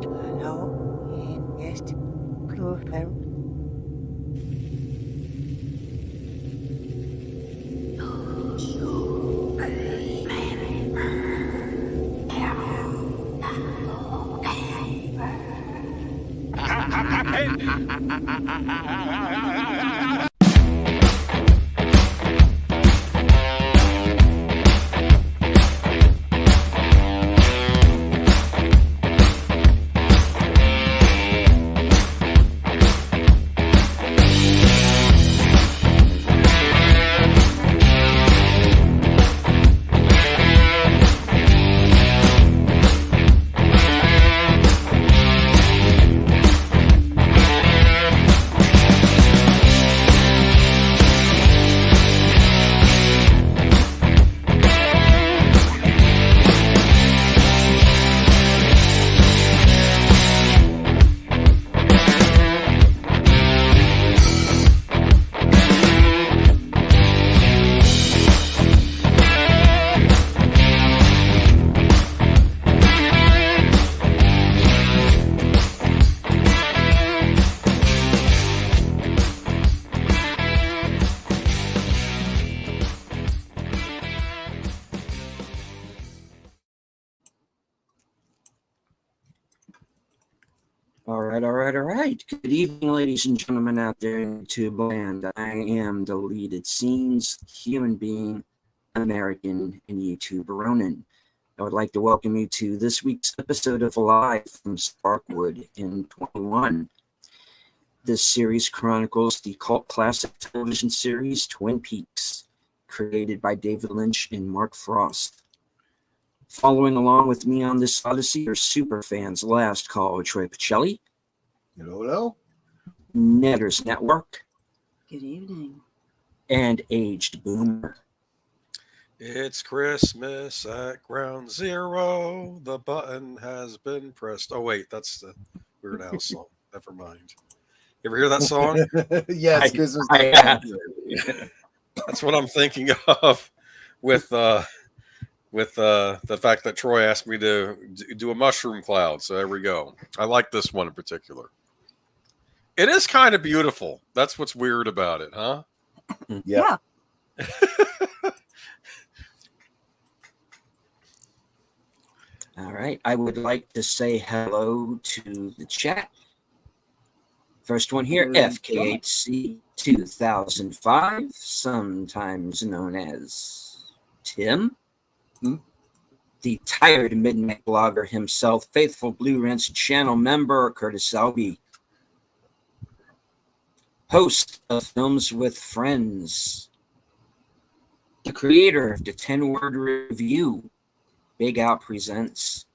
Hello, yes, Cluu Channel. All right. Good evening, ladies and gentlemen out there in YouTube land. I am deleted scenes, human being, American, and YouTuber Ronan. I would like to welcome you to this week's episode of Live from Sparkwood in 21. This series chronicles the cult classic television series Twin Peaks, created by David Lynch and Mark Frost. Following along with me on this odyssey are superfans Last Call, Troy Pacelli. Hello. Netters Network. Good evening. And Aged Boomer. It's Christmas at Ground Zero. The button has been pressed. Oh, wait, that's the Weird Al song. Never mind. You ever hear that song? Yes, Christmas. That's what I'm thinking of with the fact that Troy asked me to do a mushroom cloud. So there we go. I like this one in particular. It is kind of beautiful. That's what's weird about it, huh? Yeah. All right. I would like to say hello to the chat. First one here, FKHC 2005, sometimes known as Tim. The tired midnight blogger himself, faithful Blue Rinse channel member Curtis Selby, host of Films with Friends, the creator of the 10-word review, Big Out Presents,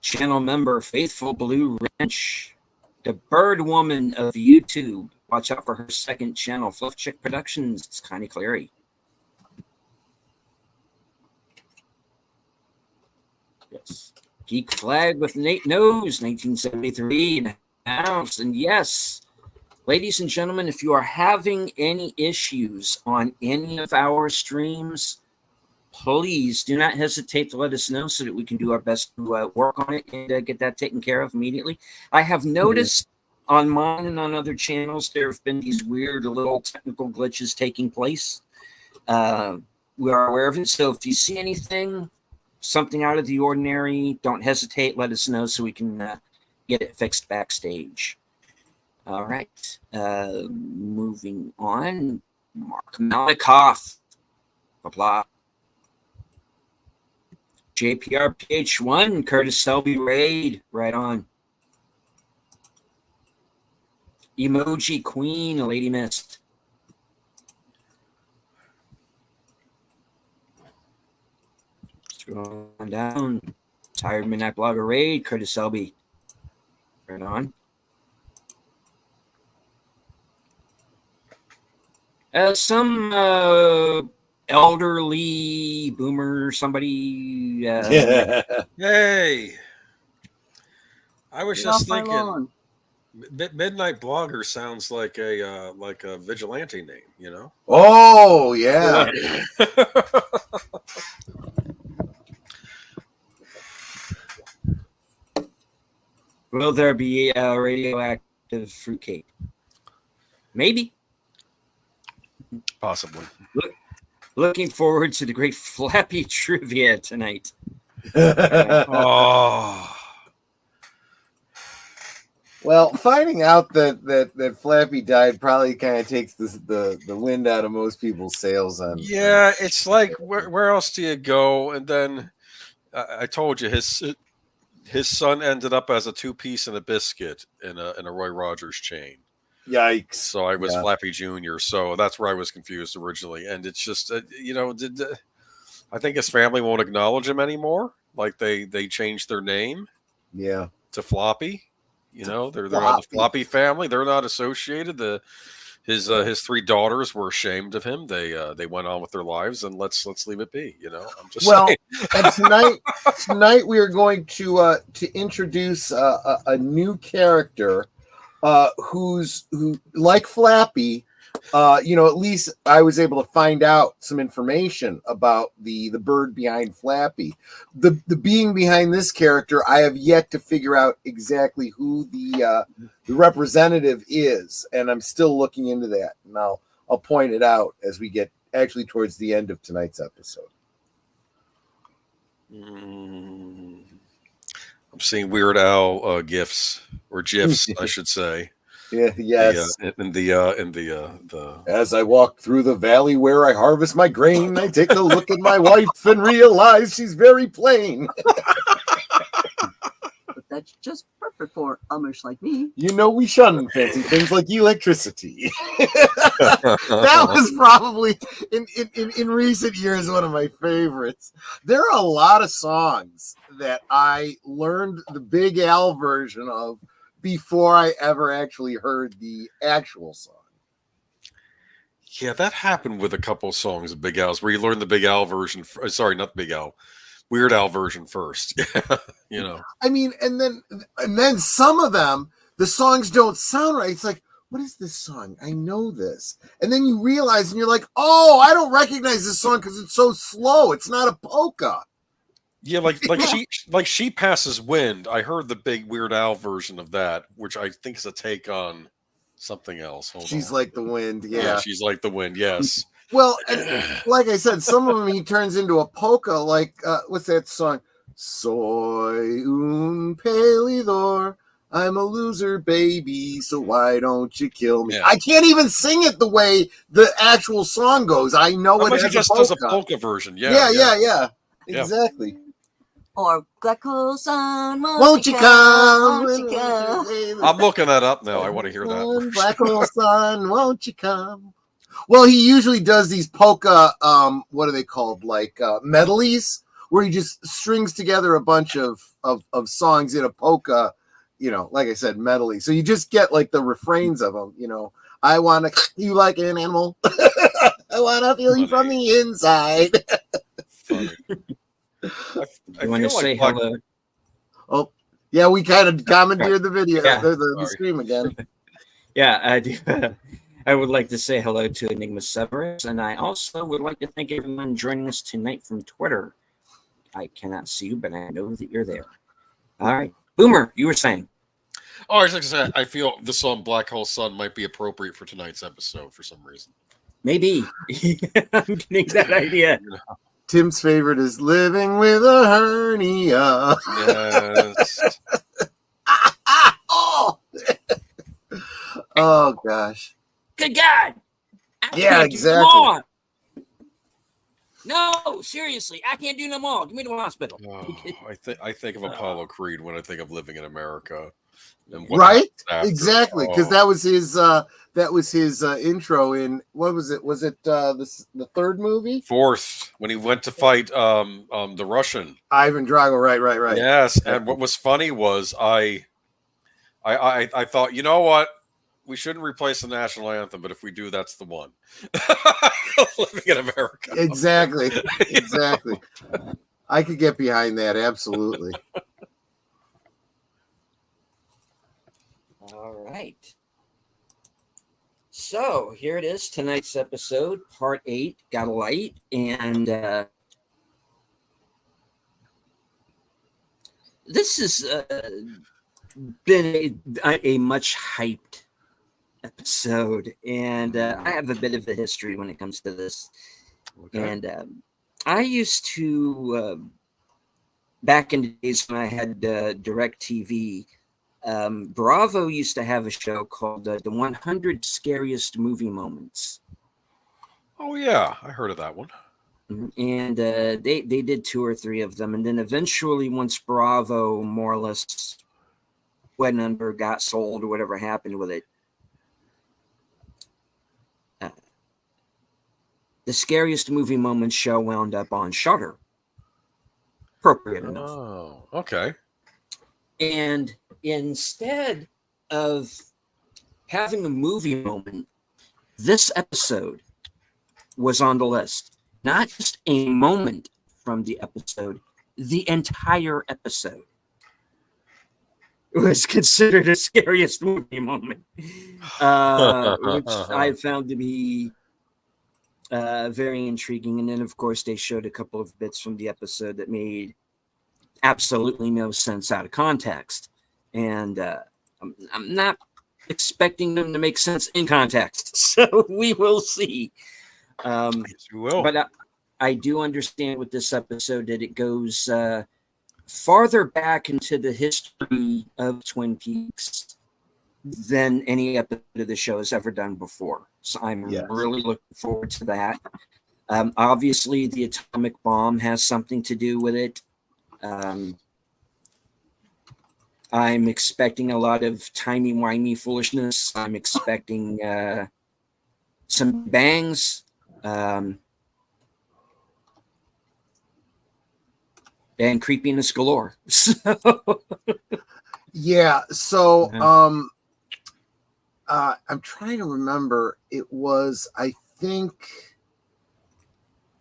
channel member faithful Blue Wrench, the bird woman of YouTube. Watch out for her second channel, Fluff Chick Productions. It's Connie Cleary. Yes. Geek Flag with Nate Knows, 1973. And yes, ladies and gentlemen, if you are having any issues on any of our streams, please do not hesitate to let us know so that we can do our best to work on it and get that taken care of immediately. I have noticed on mine and on other channels there have been these weird little technical glitches taking place. We are aware of it. So if you see anything, something out of the ordinary, don't hesitate. Let us know so we can get it fixed backstage. All right. Moving on. Mark Malikoff. Blah, blah. JPR PH1, Curtis Selby Raid, right on. Emoji Queen, Lady Mist. Scrolling down. Tired Midnight Blogger Raid, Curtis Selby. Right on. Some elderly boomer, somebody. Hey, I was just thinking, Midnight Blogger sounds like a vigilante name, you know? Oh yeah. Will there be a radioactive fruitcake? Maybe. Possibly. Looking forward to the great Flappy trivia tonight. Oh. Well, finding out that Flappy died probably kind of takes the wind out of most people's sails. Yeah, it's like where else do you go? And then I told you his son ended up as a 2-piece and a biscuit in a Roy Rogers chain. Yikes! So I was Flappy Jr. So that's where I was confused originally, and it's just I think his family won't acknowledge him anymore. Like they changed their name, to Floppy. They're not the Floppy family. They're not associated. His 3 daughters were ashamed of him. They went on with their lives, and let's leave it be. I'm just saying. And tonight we are going to introduce a new character who like Flappy. At least I was able to find out some information about the bird behind Flappy. The being behind this character, I have yet to figure out exactly who the representative is, and I'm still looking into that. And I'll point it out as we get actually towards the end of tonight's episode. I'm seeing Weird Al gifs or gifs, I should say. Yes. In the As I walk through the valley where I harvest my grain, I take a look at my wife and realize she's very plain. But that's just perfect for Amish like me. We shun fancy things like electricity. That was probably in recent years one of my favorites. There are a lot of songs that I learned the Big Al version of before I ever actually heard the actual song. Yeah, that happened with a couple of songs of Big Al's where you learn the Big Al version. Sorry, not Big Al, Weird Al version first. I mean, and then some of them, the songs don't sound right. It's like, what is this song? I know this. And then you realize, and you're like, oh, I don't recognize this song because it's so slow. It's not a polka. Yeah, like She Passes Wind. I heard the big Weird Al version of that, which I think is a take on something else. She's like the wind. Yeah, She's Like the Wind. Yes. Well, and like I said, some of them he turns into a polka. Like what's that song? Soy un peleador. I'm a loser, baby. So why don't you kill me? Yeah. I can't even sing it the way the actual song goes. I know it just does a polka version. Yeah. Exactly. Or Black Hole Sun, won't you come? I'm looking that up now. I want to hear that. Black Hole Sun, won't you come? Well, he usually does these polka, what are they called? Like medleys, where he just strings together a bunch of songs in a polka, like I said, medley. So you just get like the refrains of them, I want to you like an animal. I want to feel you from the inside. I want to say hello. Oh, yeah, we kind of commandeered the video, the stream again. Yeah, I do. I would like to say hello to Enigma Severus, and I also would like to thank everyone joining us tonight from Twitter. I cannot see you, but I know that you're there. All right. Boomer, you were saying. Oh, I was like I said, I feel the song Black Hole Sun might be appropriate for tonight's episode for some reason. Maybe. I'm getting that idea. Tim's favorite is Living with a Hernia. Yes. Oh, gosh. Good God. Yeah, exactly. No, seriously, I can't do no more. Give me to the hospital. Oh, I think of Apollo Creed when I think of Living in America. Right? Exactly, because that was his intro in what was it? Was it the third movie? Fourth, when he went to fight the Russian Ivan Drago. Right. Yes, and what was funny was I thought, you know what? We shouldn't replace the national anthem, but if we do, that's the one. Living in America. Exactly. I could get behind that, absolutely. All right. So here it is, tonight's episode, part 8, Got a Light, and this is been a much hyped episode, and I have a bit of a history when it comes to this. Okay. And I used to, back in the days when I had Direct TV, Bravo used to have a show called The 100 Scariest Movie Moments. Oh yeah, I heard of that one. And they did 2 or 3 of them. And then eventually, once Bravo more or less went under, got sold, or whatever happened with it, the Scariest Movie Moments show wound up on Shudder. Appropriate enough. Oh, okay. And instead of having a movie moment, this episode was on the list. Not just a moment from the episode, the entire episode was considered a scariest movie moment, which I found to be very intriguing. And then, of course, they showed a couple of bits from the episode that made absolutely no sense out of context. And I'm not expecting them to make sense in context. So we will see. Yes, you will. But I do understand with this episode that it goes farther back into the history of Twin Peaks than any episode of the show has ever done before. So I'm really looking forward to that. Obviously, the atomic bomb has something to do with it. I'm expecting a lot of timey-wimey foolishness. I'm expecting some bangs. And creepiness galore. Yeah. So, I'm trying to remember. It was, I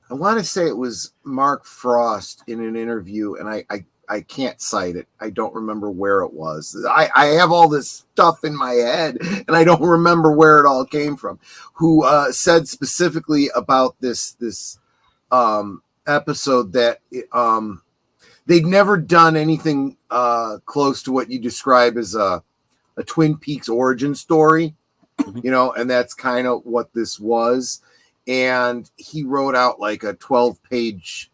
want to say it was Mark Frost in an interview, and I can't cite it. I don't remember where it was. I have all this stuff in my head, and I don't remember where it all came from. Who said specifically about this episode that they'd never done anything close to what you describe as a Twin Peaks origin story, and that's kind of what this was. And he wrote out like a 12-page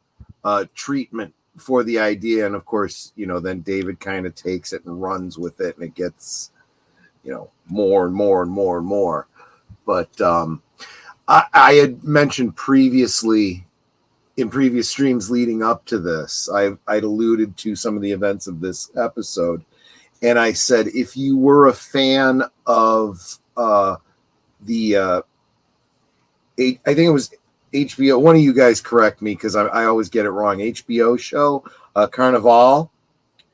treatment for the idea. And of course, then David kind of takes it and runs with it, and it gets, more and more and more and more. But I had mentioned previously in previous streams leading up to this, I'd alluded to some of the events of this episode. And I said, if you were a fan of I think it was HBO, one of you guys correct me because I always get it wrong, HBO show, Carnival,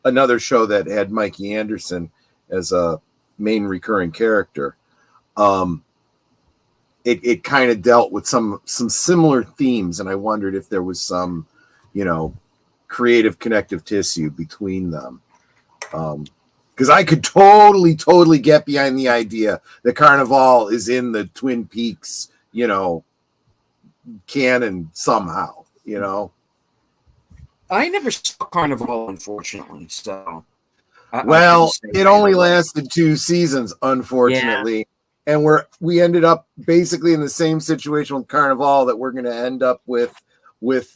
another show that had Mikey Anderson as a main recurring character. It kind of dealt with some similar themes, and I wondered if there was some, creative connective tissue between them. Because I could totally get behind the idea that Carnival is in the Twin Peaks, canon somehow, I never saw Carnival, unfortunately. So, it only lasted 2 seasons, unfortunately. Yeah. And we ended up basically in the same situation with Carnival that we're going to end up with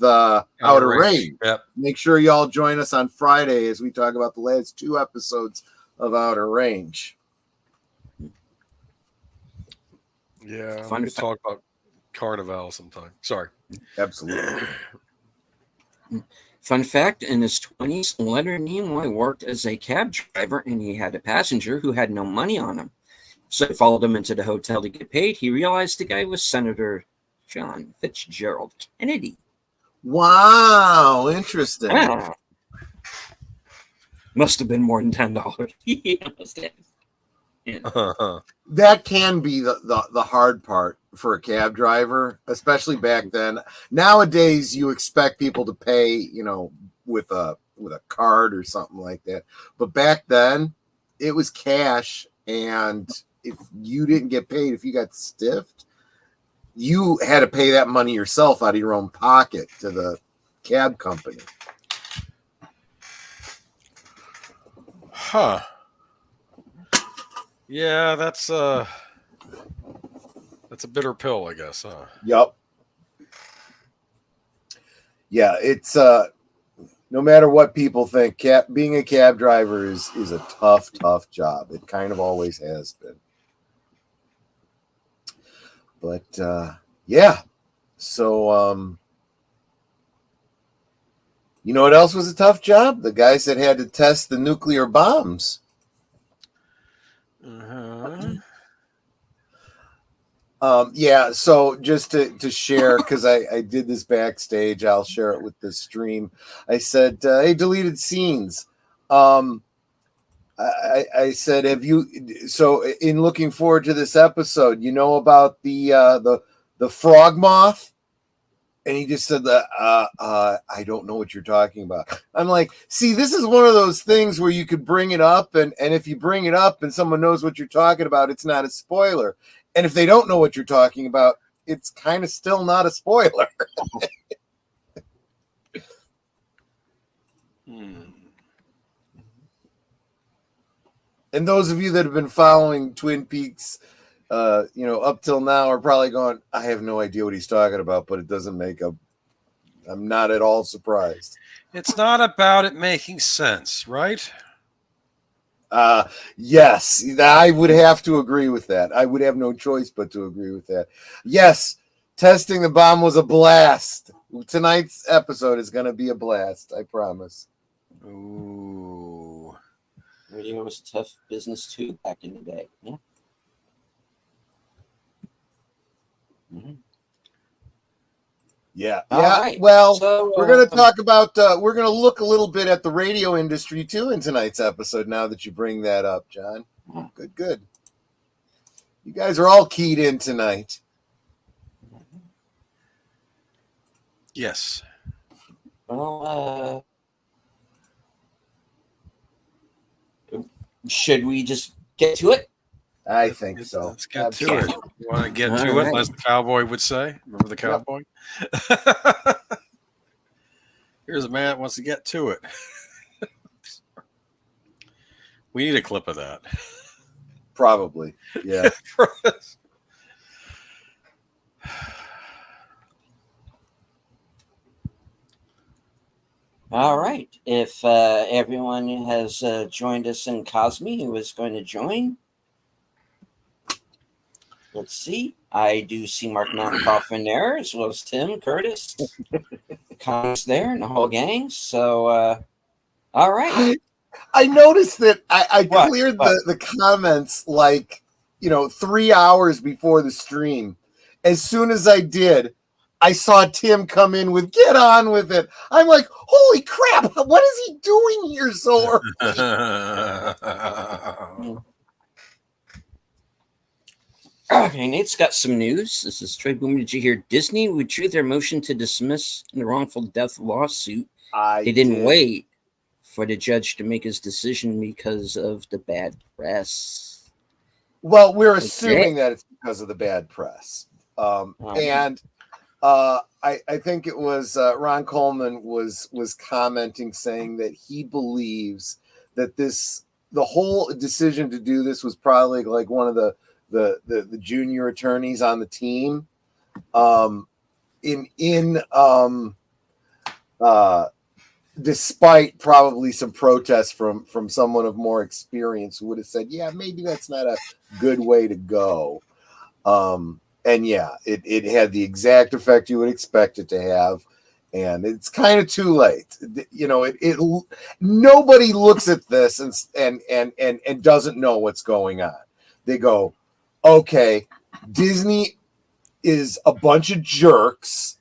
Outer Range. Yep. Make sure y'all join us on Friday as we talk about the last 2 episodes of Outer Range. Yeah, we could talk about Carnival sometime. Sorry. Absolutely. Fun fact, in his 20s, Leonard Nimoy worked as a cab driver, and he had a passenger who had no money on him. So he followed him into the hotel to get paid. He realized the guy was Senator John Fitzgerald Kennedy. Wow, interesting. Ah. Must have been more than $10. Yeah, must have. Yeah. That can be the hard part for a cab driver, especially back then. Nowadays, you expect people to pay, with a card or something like that. But back then, it was cash, and if you didn't get paid, if you got stiffed, you had to pay that money yourself out of your own pocket to the cab company. Huh. Yeah, that's a bitter pill, I guess. Yep. Yeah, it's no matter what people think, being a cab driver is a tough job. It kind of always has been. But yeah. So you know what else was a tough job? The guys that had to test the nuclear bombs. Yeah, so just to share, because I did this backstage, I'll share it with the stream. I said, hey, deleted scenes. I said, have you, so in looking forward to this episode, you know about the frog moth? And he just said that I don't know what you're talking about. I'm like, see, this is one of those things where you could bring it up, and if you bring it up and someone knows what you're talking about, it's not a spoiler. And if they don't know what you're talking about, it's kind of still not a spoiler. And those of you that have been following Twin Peaks, up till now are probably going, I have no idea what he's talking about, but it doesn't I'm not at all surprised. It's not about it making sense, right? Yes, I would have to agree with that. I would have no choice but to agree with that. Yes, testing the bomb was a blast. Tonight's episode is going to be a blast, I promise. Ooh. Radio was a tough business too back in the day. Yeah. Mm-hmm. Yeah. Right. Well, so, we're going to talk about, we're going to look a little bit at the radio industry too in tonight's episode now that you bring that up, John. Good. You guys are all keyed in tonight. Yes. Well, should we just get to it? I think so. Let's get to it. You want to get to All it, right. as the cowboy would say? Remember the cowboy? Here's a man that wants to get to it. We need a clip of that. Probably. Yeah. All right. If everyone has joined us in Cosme, who is going to join, let's see. I do see Mark Malkoff in there, as well as Tim, Curtis, Connor's there, and the whole gang. So, all right. I noticed that I What? cleared the comments 3 hours before the stream. As soon as I did, I saw Tim come in with "Get on with it." I'm like, holy crap! What is he doing here so early? Okay, Nate's got some news. This is Trey Boomer. Did you hear Disney withdrew their motion to dismiss the wrongful death lawsuit? They didn't wait for the judge to make his decision because of the bad press. Well, we're assuming that it's because of the bad press. And I think it was Ron Coleman was commenting, saying that he believes that the whole decision to do this was probably like one of the junior attorneys on the team, despite probably some protests from someone of more experience who would have said, yeah, maybe that's not a good way to go. And yeah, it had the exact effect you would expect it to have. And it's kind of too late. Nobody looks at this and doesn't know what's going on. They go, okay, Disney is a bunch of jerks.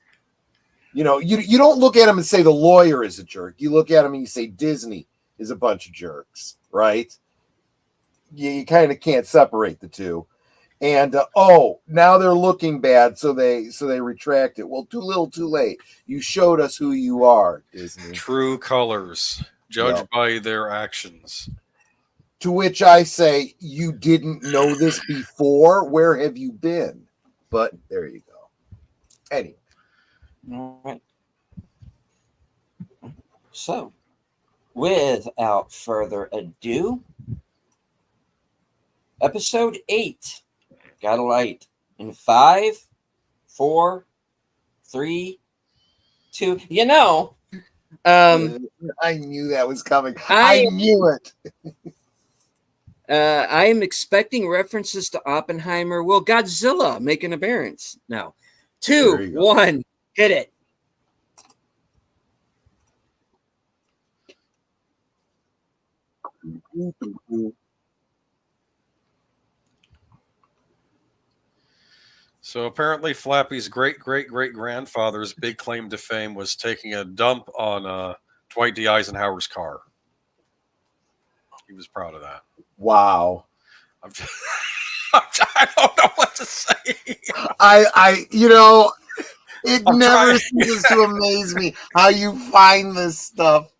You don't look at them and say the lawyer is a jerk. You look at them and you say Disney is a bunch of jerks, right? You kind of can't separate the two. And now they're looking bad, so they retract it. Well, too little, too late. You showed us who you are, Disney. True colors, judged by their actions. To which I say, you didn't know this before. Where have you been? But there you go. Anyway. All right. So, without further ado, Episode 8. Got a light. In 5, 4, 3, 2. I knew that was coming. I knew it. I am expecting references to Oppenheimer. Will Godzilla make an appearance? No. 2, 1. Hit it. So apparently, Flappy's great-great-great-grandfather's big claim to fame was taking a dump on Dwight D. Eisenhower's car. He was proud of that. Wow. I don't know what to say. It never ceases to amaze me how you find this stuff.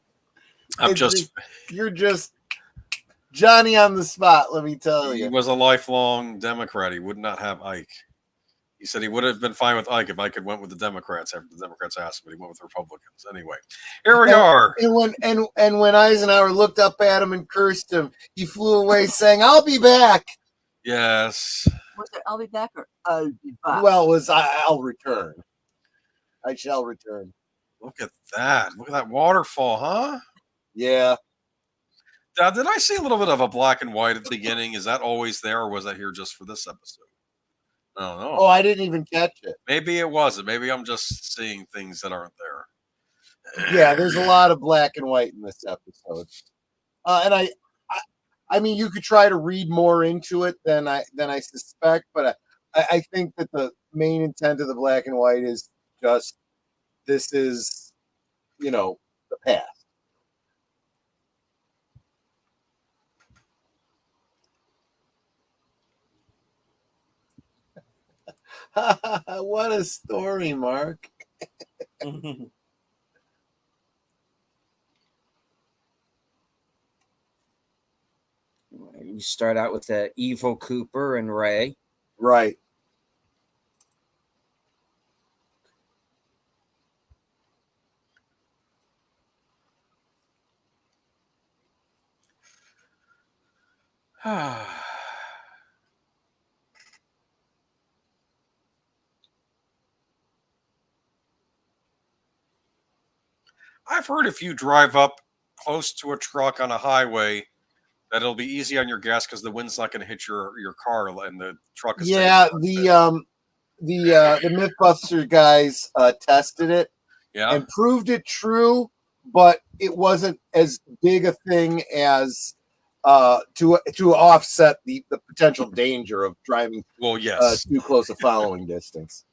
You're just Johnny on the spot, let me tell you. He was a lifelong Democrat. He would not have Ike. He said he would have been fine with Ike if Ike had went with the Democrats after the Democrats asked him, but he went with the Republicans. Anyway, here we are. And when Eisenhower looked up at him and cursed him, he flew away saying, "I'll be back." Yes. Was it I'll be back or I'll be back? Well, it was I'll return. I shall return. Look at that. Look at that waterfall, huh? Yeah. Now, did I see a little bit of a black and white at the beginning? Is that always there, or was that here just for this episode? I don't know. Oh, I didn't even catch it. Maybe it wasn't. Maybe I'm just seeing things that aren't there. Yeah, there's a lot of black and white in this episode. And I mean, you could try to read more into it than I suspect, but I think that the main intent of the black and white is just this is, the past. What a story, Mark. You start out with the evil Cooper and Ray. Right. I've heard if you drive up close to a truck on a highway, that it'll be easy on your gas because the wind's not going to hit your car and the truck is. Yeah, the MythBuster guys tested it, and proved it true, but it wasn't as big a thing as to offset the potential danger of driving. Well, yes, too close a following distance.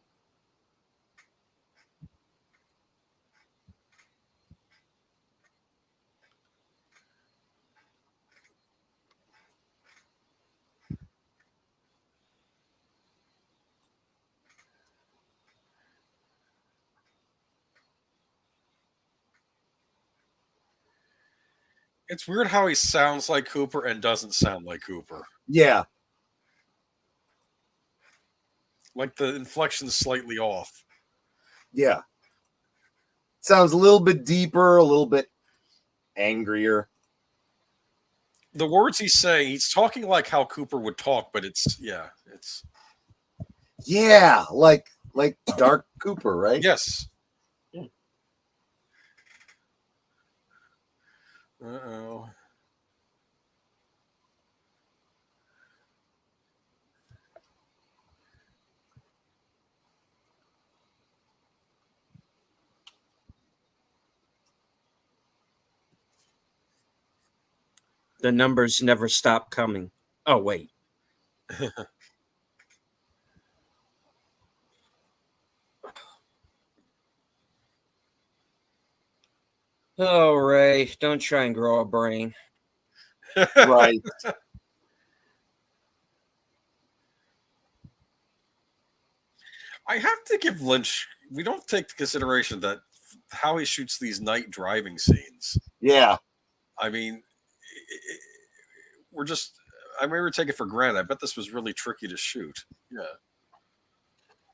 It's weird how he sounds like Cooper and doesn't sound like Cooper. Yeah. Like the inflection's slightly off. Yeah. Sounds a little bit deeper, a little bit angrier. The words he's saying, he's talking like how Cooper would talk, but it's like Dark Cooper, right? Yes. Uh-oh. The numbers never stop coming. Oh, wait. Oh, Ray, don't try and grow a brain. Right. I have to give Lynch, we don't take into consideration that how he shoots these night driving scenes. Yeah. I mean, I may take it for granted. I bet this was really tricky to shoot. Yeah.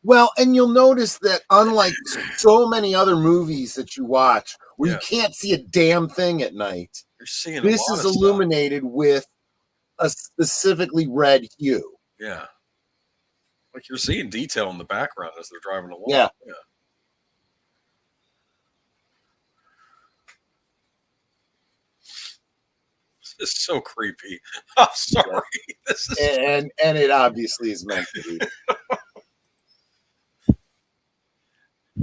Well, and you'll notice that unlike so many other movies that you watch where you can't see a damn thing at night, You're seeing this is illuminated with a specifically red hue. Yeah. Like you're seeing detail in the background as they're driving along. Yeah. This is so creepy. I'm sorry. This is And it obviously is meant to be.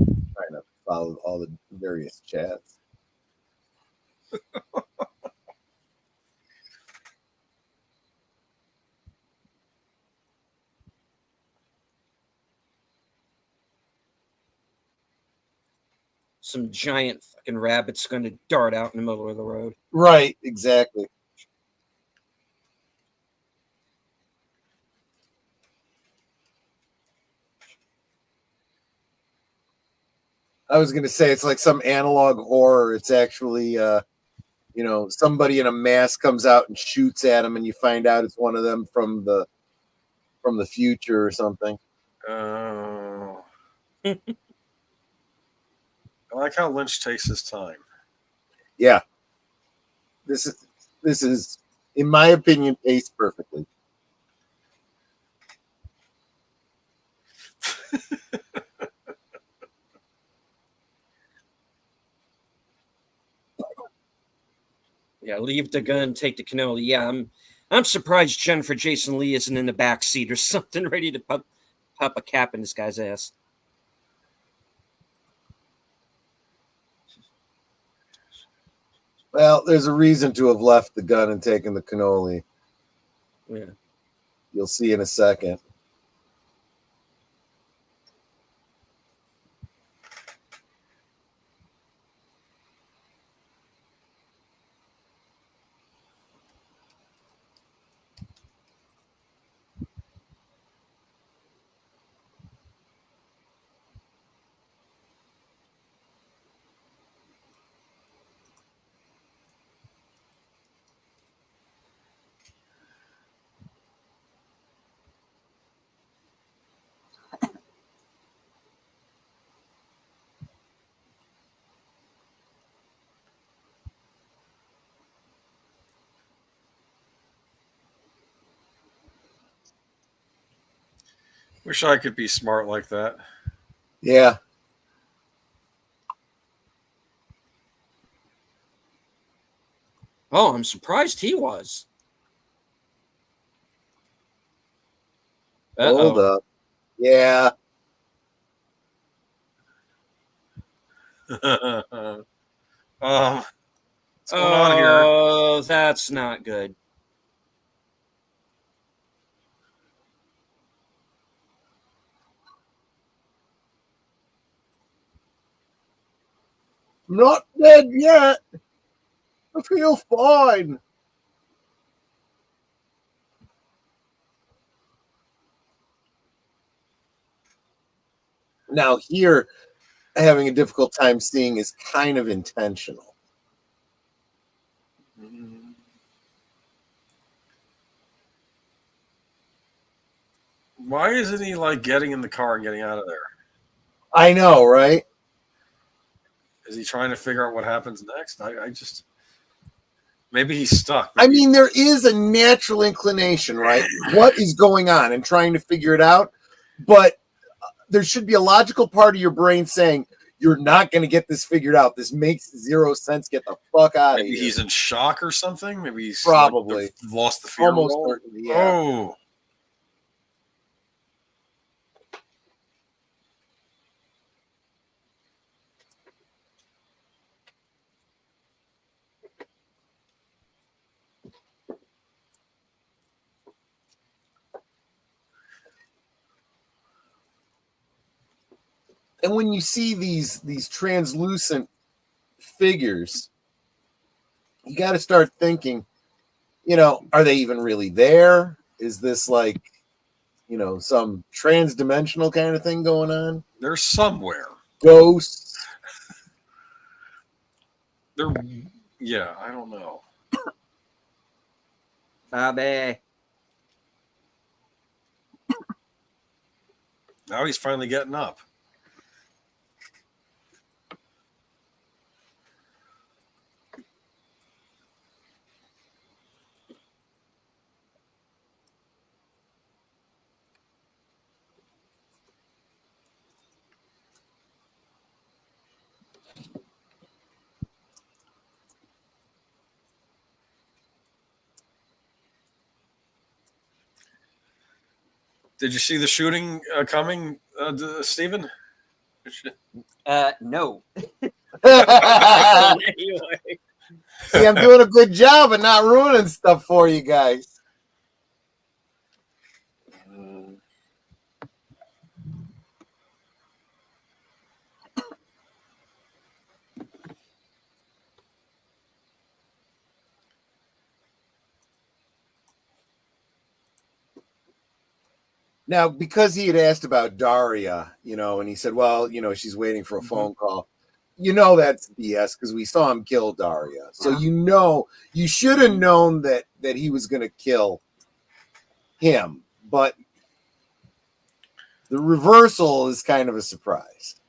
Trying to follow all the various chats. Some giant fucking rabbit's going to dart out in the middle of the road. Right, exactly. I was going to say it's like some analog horror. It's actually, somebody in a mask comes out and shoots at him, and you find out it's one of them from the future or something. Oh. I like how Lynch takes his time. Yeah, this is, in my opinion, paced perfectly. Yeah, leave the gun, take the cannoli. Yeah, I'm surprised Jennifer Jason Leigh isn't in the back seat or something, ready to pop a cap in this guy's ass. Well, there's a reason to have left the gun and taken the cannoli. Yeah. You'll see in a second. Wish I could be smart like that. Yeah. Oh, I'm surprised he was. Hold up. Yeah. What's going on here? Oh, that's not good. I'm not dead yet. I feel fine. Now here, having a difficult time seeing is kind of intentional. Why isn't he like getting in the car and getting out of there? I know, right? Is he trying to figure out what happens next? I just maybe he's stuck. Maybe. I mean, there is a natural inclination, right? What is going on and trying to figure it out. But there should be a logical part of your brain saying, you're not going to get this figured out. This makes zero sense. Get the fuck out of here. Maybe he's in shock or something. Maybe he's probably lost the fear. Almost certainly, yeah. Oh. And when you see these translucent figures, you got to start thinking, are they even really there? Is this like, some trans-dimensional kind of thing going on? They're somewhere. Ghosts. Yeah, I don't know. Bobby. Now he's finally getting up. Did you see the shooting coming, Stephen? No. See, I'm doing a good job of not ruining stuff for you guys. Now, because he had asked about Daria, and he said, well, she's waiting for a phone call. That's BS because we saw him kill Daria. So you should have known that he was going to kill him. But the reversal is kind of a surprise.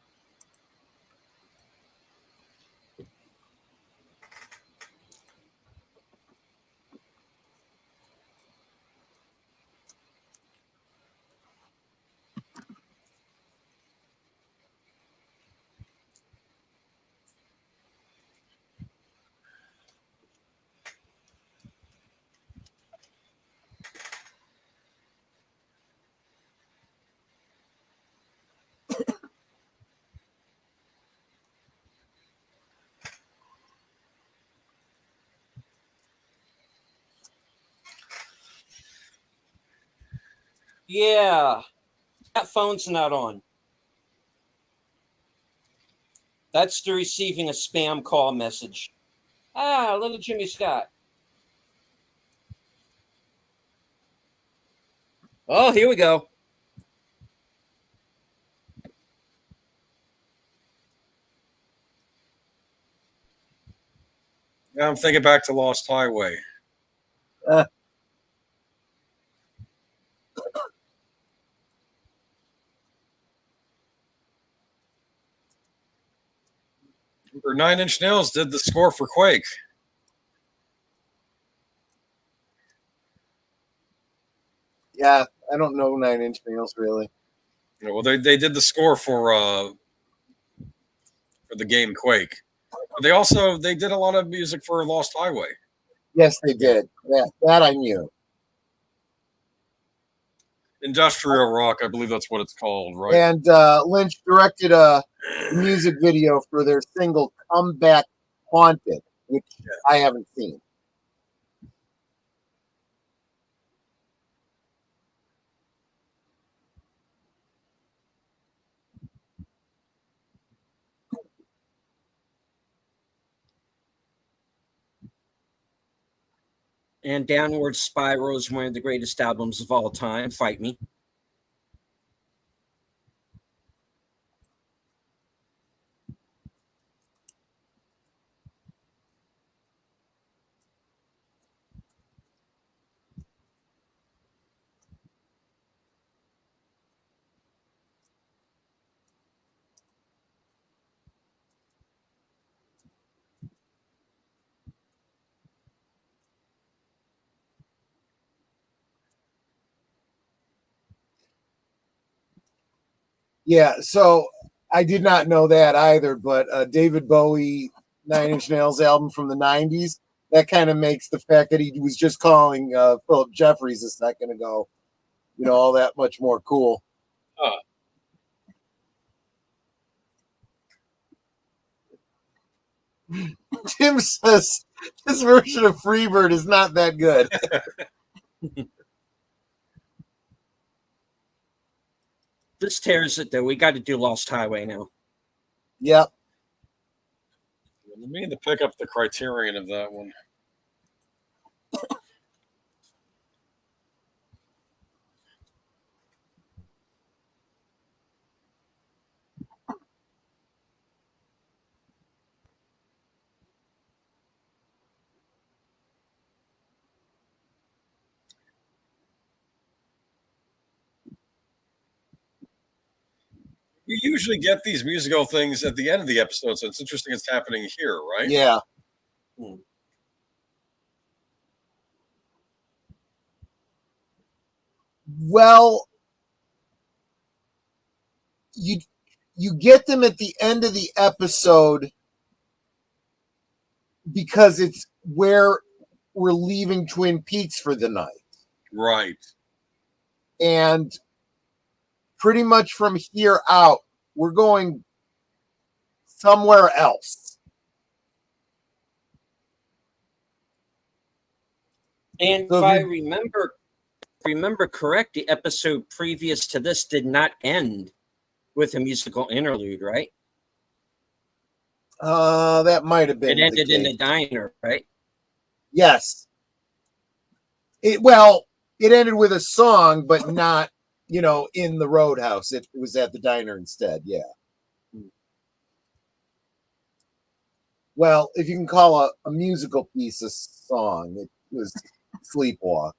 Yeah. That phone's not on. That's the receiving a spam call message. Little Jimmy Scott. Oh, here we go. Now I'm thinking back to Lost Highway. Or Nine Inch Nails did the score for Quake. Yeah, I don't know Nine Inch Nails really. Well, they did the score for the game Quake. But they did a lot of music for Lost Highway. Yes, they did. That I knew. Industrial rock, I believe that's what it's called, right? And Lynch directed a music video for their single "Come Back Haunted," which I haven't seen. And Downward Spiral is one of the greatest albums of all time. Fight me. Yeah, so I did not know that either, but David Bowie, Nine Inch Nails album from the 90s, that kind of makes the fact that he was just calling Philip Jeffries a second ago, all that much more cool. Tim says this version of Freebird is not that good. This tears it, though. We got to do Lost Highway now. Yep. Let me need to pick up the Criterion of that one. We usually get these musical things at the end of the episode, so it's interesting it's happening here, right? Yeah. Well, you get them at the end of the episode because it's where we're leaving Twin Peaks for the night. Right. And pretty much from here out, we're going somewhere else. And So if I remember correct, the episode previous to this did not end with a musical interlude, right? That might have been. It ended in the diner, right? Yes. It ended with a song, but not, in the Roadhouse. It was at the diner instead. Yeah. Well, if you can call a musical piece a song, it was Sleepwalk.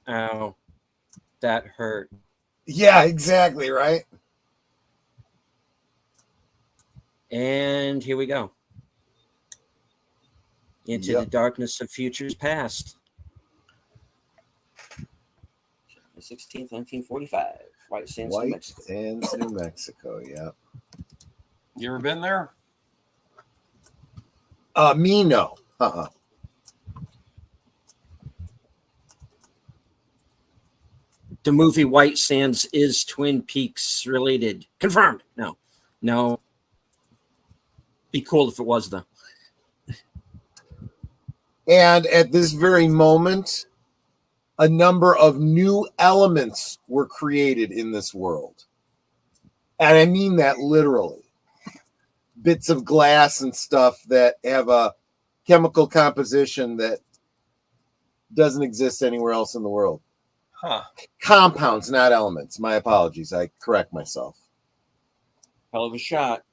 Oh, that hurt. Yeah, exactly, right? And here we go. Into the darkness of futures past. 16th, 1945. White Sands, New Mexico. Sands, New Mexico, yeah. You ever been there? Me, no. The movie White Sands is Twin Peaks related. Confirmed. No. Be cool if it was, though. And at this very moment, a number of new elements were created in this world. And I mean that literally. Bits of glass and stuff that have a chemical composition that doesn't exist anywhere else in the world. Huh. Compounds, not elements. My apologies. I correct myself. Hell of a shot.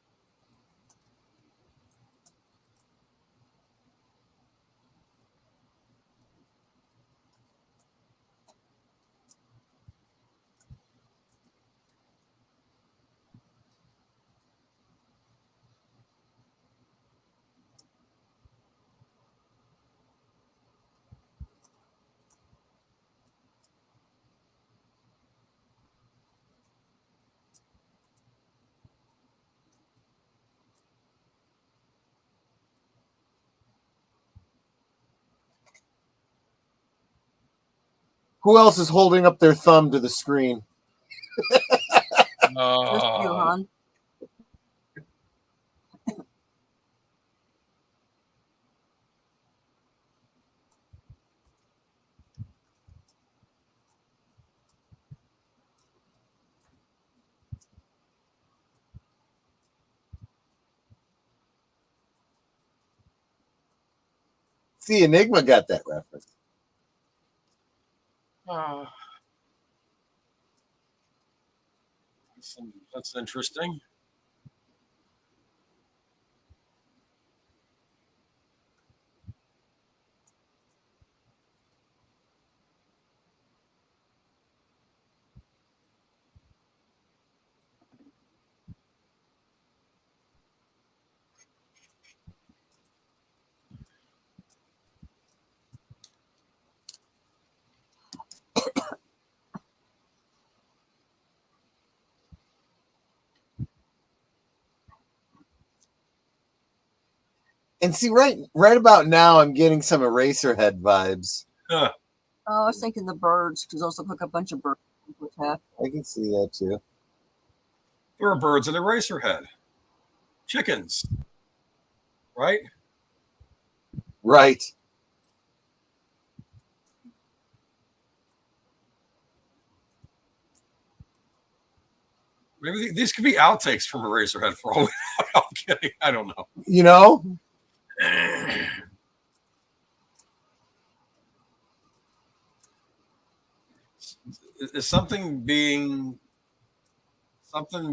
Who else is holding up their thumb to the screen? Just you, hon. See, Enigma got that reference. That's interesting. And see, right about now, I'm getting some Eraserhead vibes. Huh. Oh, I was thinking the birds, because those look like a bunch of birds. I can see that too. There are birds in Eraserhead. Chickens. Right? Right. Maybe these could be outtakes from Eraserhead for all we know. I'm kidding. I don't know. You know? Is something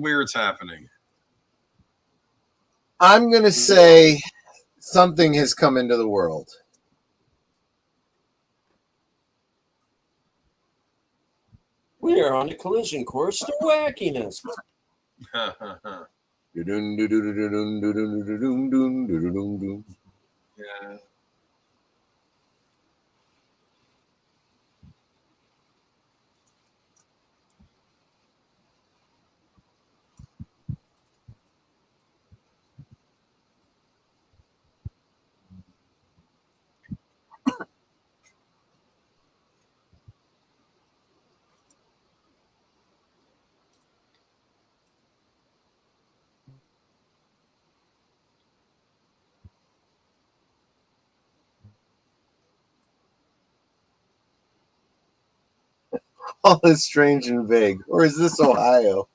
weird's happening? I'm going to say something has come into the world. We are on a collision course to wackiness. Yeah. All is strange and vague. Or is this Ohio?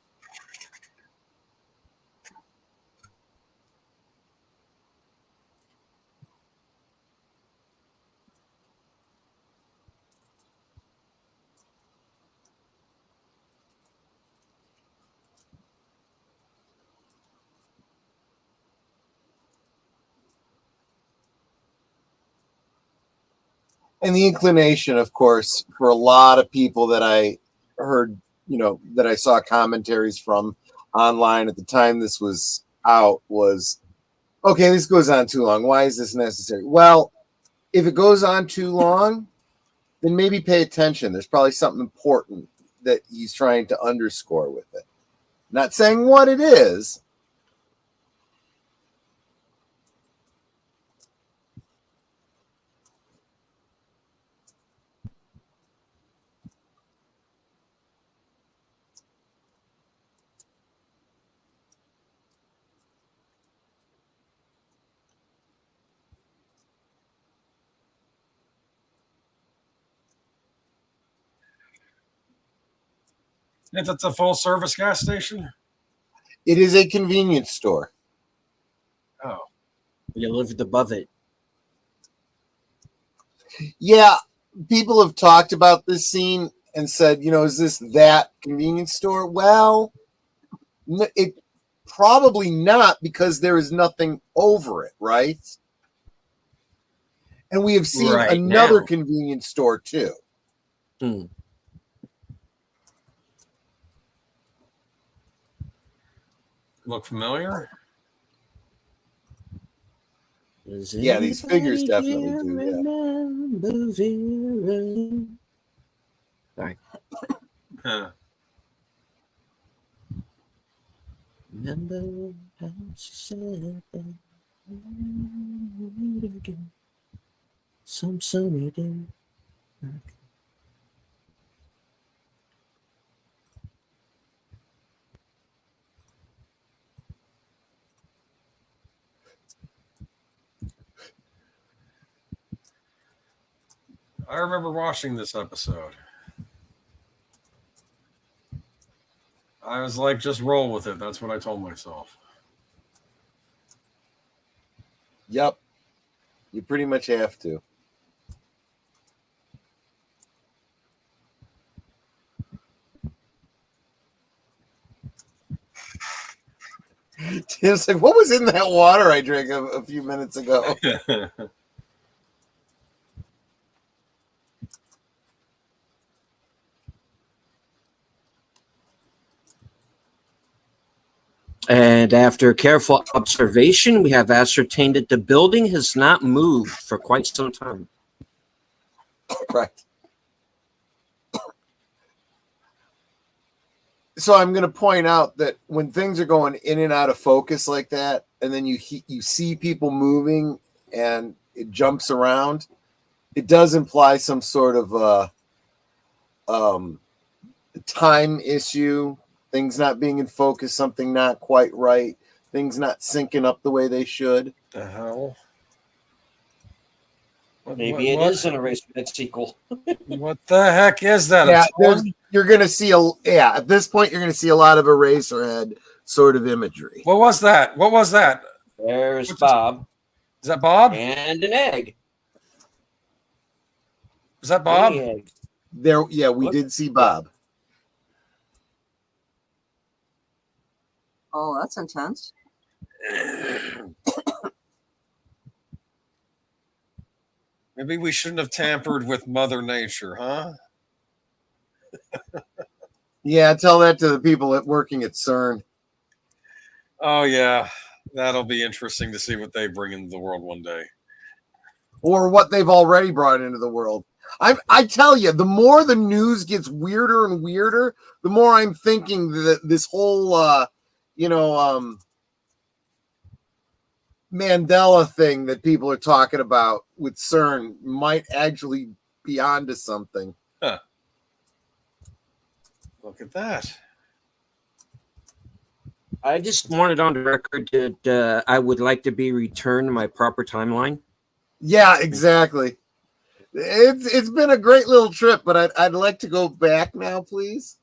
And the inclination, of course, for a lot of people that I heard, that I saw commentaries from online at the time this was out was, okay, this goes on too long. Why is this necessary? Well, if it goes on too long, then maybe pay attention. There's probably something important that he's trying to underscore with it. Not saying what it is. It's a full service gas station. It is a convenience store. Oh, You lived above it. Yeah, people have talked about this scene and said, is this that convenience store? Well, it probably not, because there is nothing over it, right? And we have seen Right another now. convenience store too. look familiar. Yeah, these figures definitely do. Yeah. Sorry. Huh. Remember how she said that again. Some sunny day. I remember watching this episode. I was like, just roll with it. That's what I told myself. Yep. You pretty much have to. Tim's like, what was in that water I drank a few minutes ago? And after careful observation, we have ascertained that the building has not moved for quite some time. Right. So I'm going to point out that when things are going in and out of focus like that, and then you see people moving and it jumps around, it does imply some sort of time issue, things not being in focus, something not quite right, things not syncing up the way they should. The hell? Maybe it is an Eraserhead sequel. What the heck is that? Yeah, you're going to see at this point, you're going to see a lot of Eraserhead sort of imagery. What was that? What was that? There's Bob. Is that Bob? And an egg. Is that Bob? Egg. There, yeah, we did see Bob. Oh, that's intense. Maybe we shouldn't have tampered with Mother Nature, huh? Yeah, tell that to the people working at CERN. Oh, yeah. That'll be interesting to see what they bring into the world one day. Or what they've already brought into the world. I tell you, the more the news gets weirder and weirder, the more I'm thinking that this whole, Mandela thing that people are talking about with CERN might actually be onto something. Huh. Look at that. I just wanted on the record that I would like to be returned my proper timeline. Yeah, exactly. It's been a great little trip, but I'd like to go back now, please.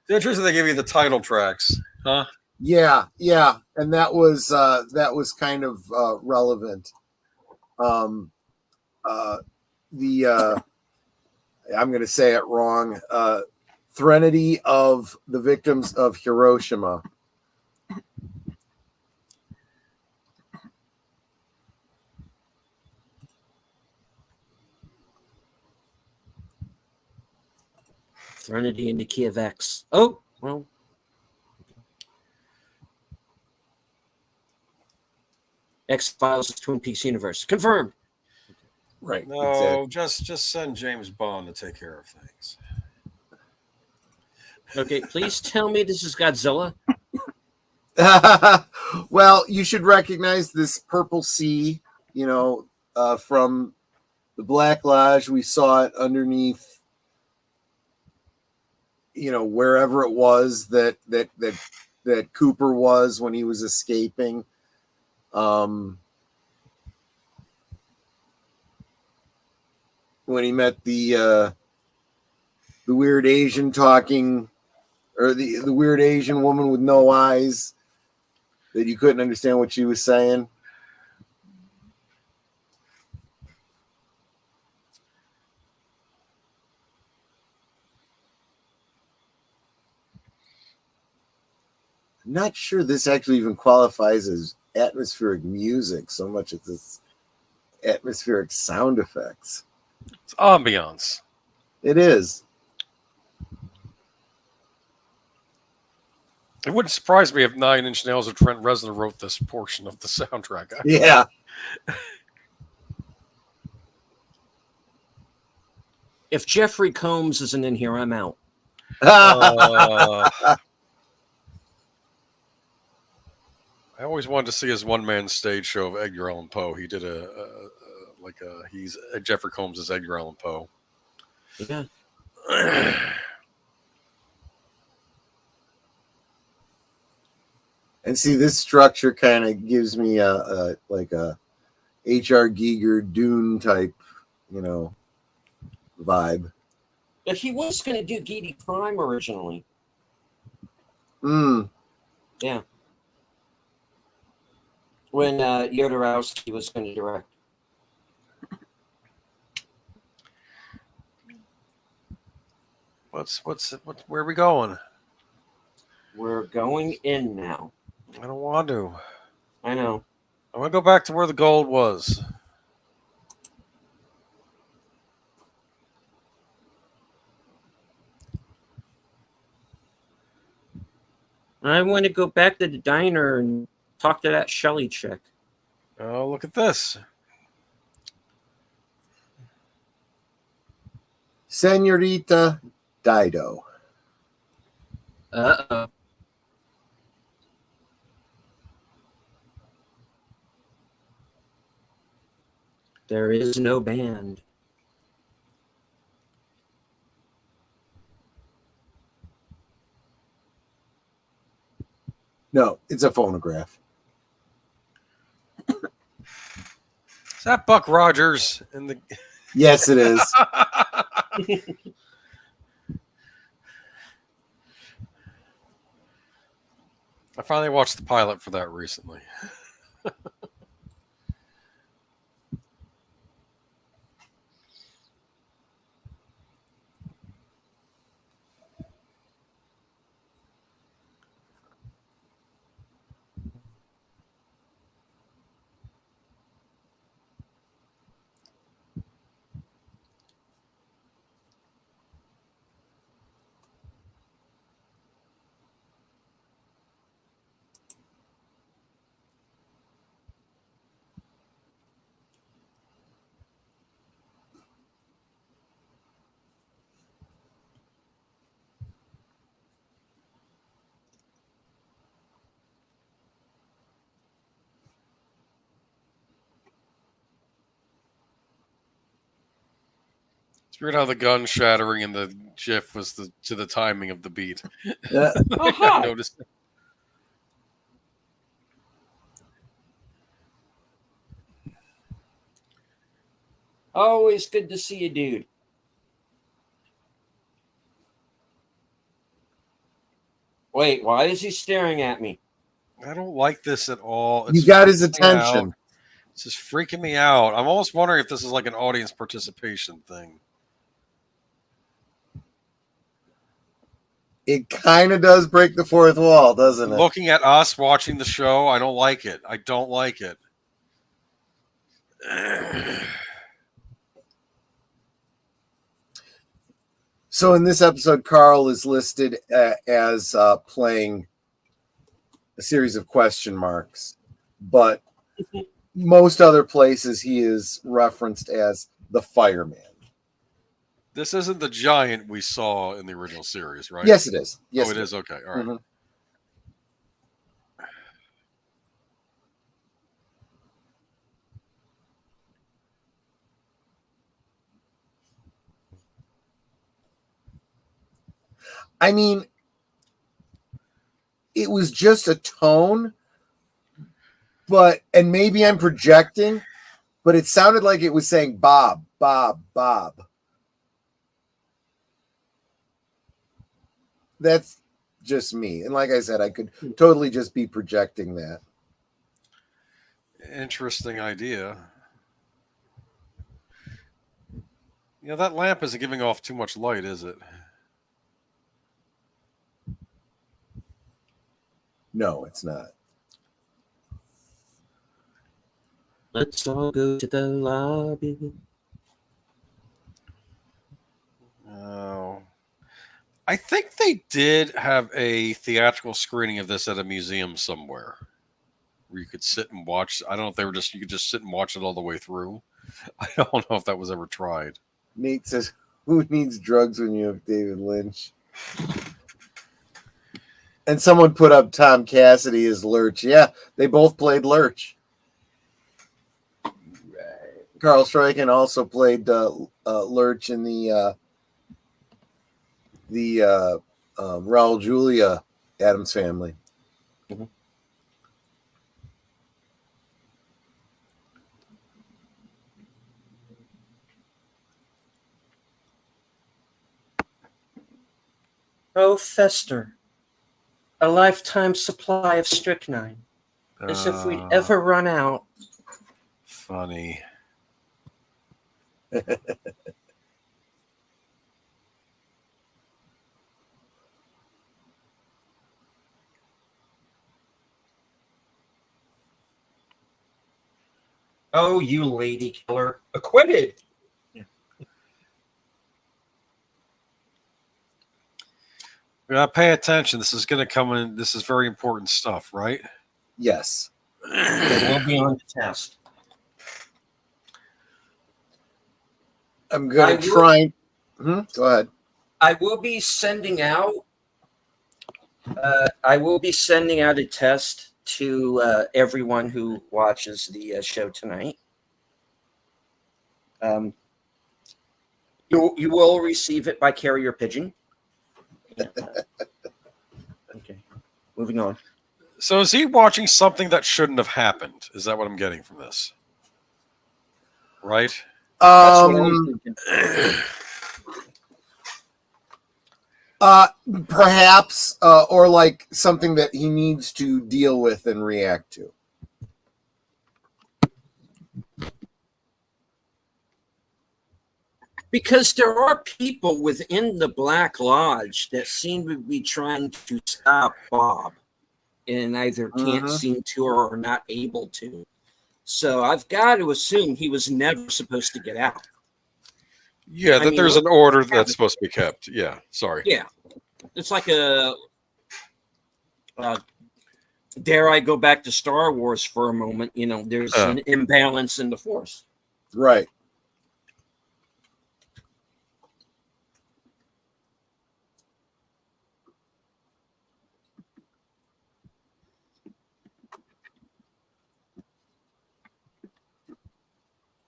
It's interesting they give you the title tracks, huh? Yeah, and that was kind of relevant. The I'm going to say it wrong. Threnody of the victims of Hiroshima. Threnody in the key of X. Oh, well. X-Files Twin Peaks universe. Confirmed. Right. No, exactly. just send James Bond to take care of things. Okay, please tell me this is Godzilla. Well, you should recognize this purple sea, from the Black Lodge. We saw it underneath, wherever it was that Cooper was when he was escaping. When he met the weird Asian talking, or the weird Asian woman with no eyes that you couldn't understand what she was saying. I'm not sure this actually even qualifies as atmospheric music so much as it's atmospheric sound effects. It's ambiance. It is. It wouldn't surprise me if 9 Inch Nails or Trent Reznor wrote this portion of the soundtrack. Yeah. If Jeffrey Combs isn't in here, I'm out. I always wanted to see his one-man stage show of Edgar Allan Poe. He did he's Jeffrey Combs as Edgar Allan Poe. Yeah. And see, this structure kind of gives me a H.R. Giger Dune type, vibe. But he was going to do Geedy Crime originally. Yeah. When Jodorowsky was going to direct. Where are we going? We're going in now. I don't want to. I know. I want to go back to where the gold was. I want to go back to the diner and talk to that Shelley chick. Oh, look at this. Senorita Dido. Uh-oh. There is no band. No, it's a phonograph. Is that Buck Rogers in the? Yes, it is. I finally watched the pilot for that recently. It's weird how the gun shattering in the GIF was to the timing of the beat. Yeah. I noticed. Always good to see you, dude. Wait, why is he staring at me? I don't like this at all. You got his freaking me out. attention. It's just freaking me out. I'm almost wondering if this is like an audience participation thing. It kind of does break the fourth wall, doesn't it? Looking at us watching the show, I don't like it. I don't like it. So in this episode, Carl is listed as playing a series of question marks, but most other places he is referenced as the fireman. This isn't the giant we saw in the original series, right? Yes, it is. Yes, it is. Okay, all right. Mhm. I mean, it was just a tone, and maybe I'm projecting, but it sounded like it was saying Bob, Bob, Bob. That's just me. And like I said, I could totally just be projecting that. Interesting idea. You know, that lamp isn't giving off too much light, is it? No, it's not. Let's all go to the lobby. Oh. I think they did have a theatrical screening of this at a museum somewhere where you could sit and watch. I don't know if they were you could just sit and watch it all the way through. I don't know if that was ever tried. Nate says, who needs drugs when you have David Lynch? And someone put up Tom Cassidy as Lurch. Yeah, they both played Lurch. Right. Carl Stryken also played Lurch in the Raul Julia Addams Family. Mm-hmm. Oh, Fester. A lifetime supply of strychnine. As if we'd ever run out. Funny. Oh, you lady killer. Acquitted. We gotta pay attention. This is gonna come in. This is very important stuff, right? Yes. It will be on the test. I'm going to try. Go ahead. I will be sending out. I will be sending out a test to everyone who watches the show tonight. You will receive it by carrier pigeon. Okay, moving on. So is he watching something that shouldn't have happened? Is that what I'm getting from this? Right? That's what I was thinking. Perhaps, or like something that he needs to deal with and react to. Because there are people within the Black Lodge that seem to be trying to stop Bob and either can't seem to or are not able to. So I've got to assume he was never supposed to get out. Yeah, that there's an order that's supposed to be kept. Yeah, sorry. Yeah. It's like a... dare I go back to Star Wars for a moment? You know, there's an imbalance in the Force. Right.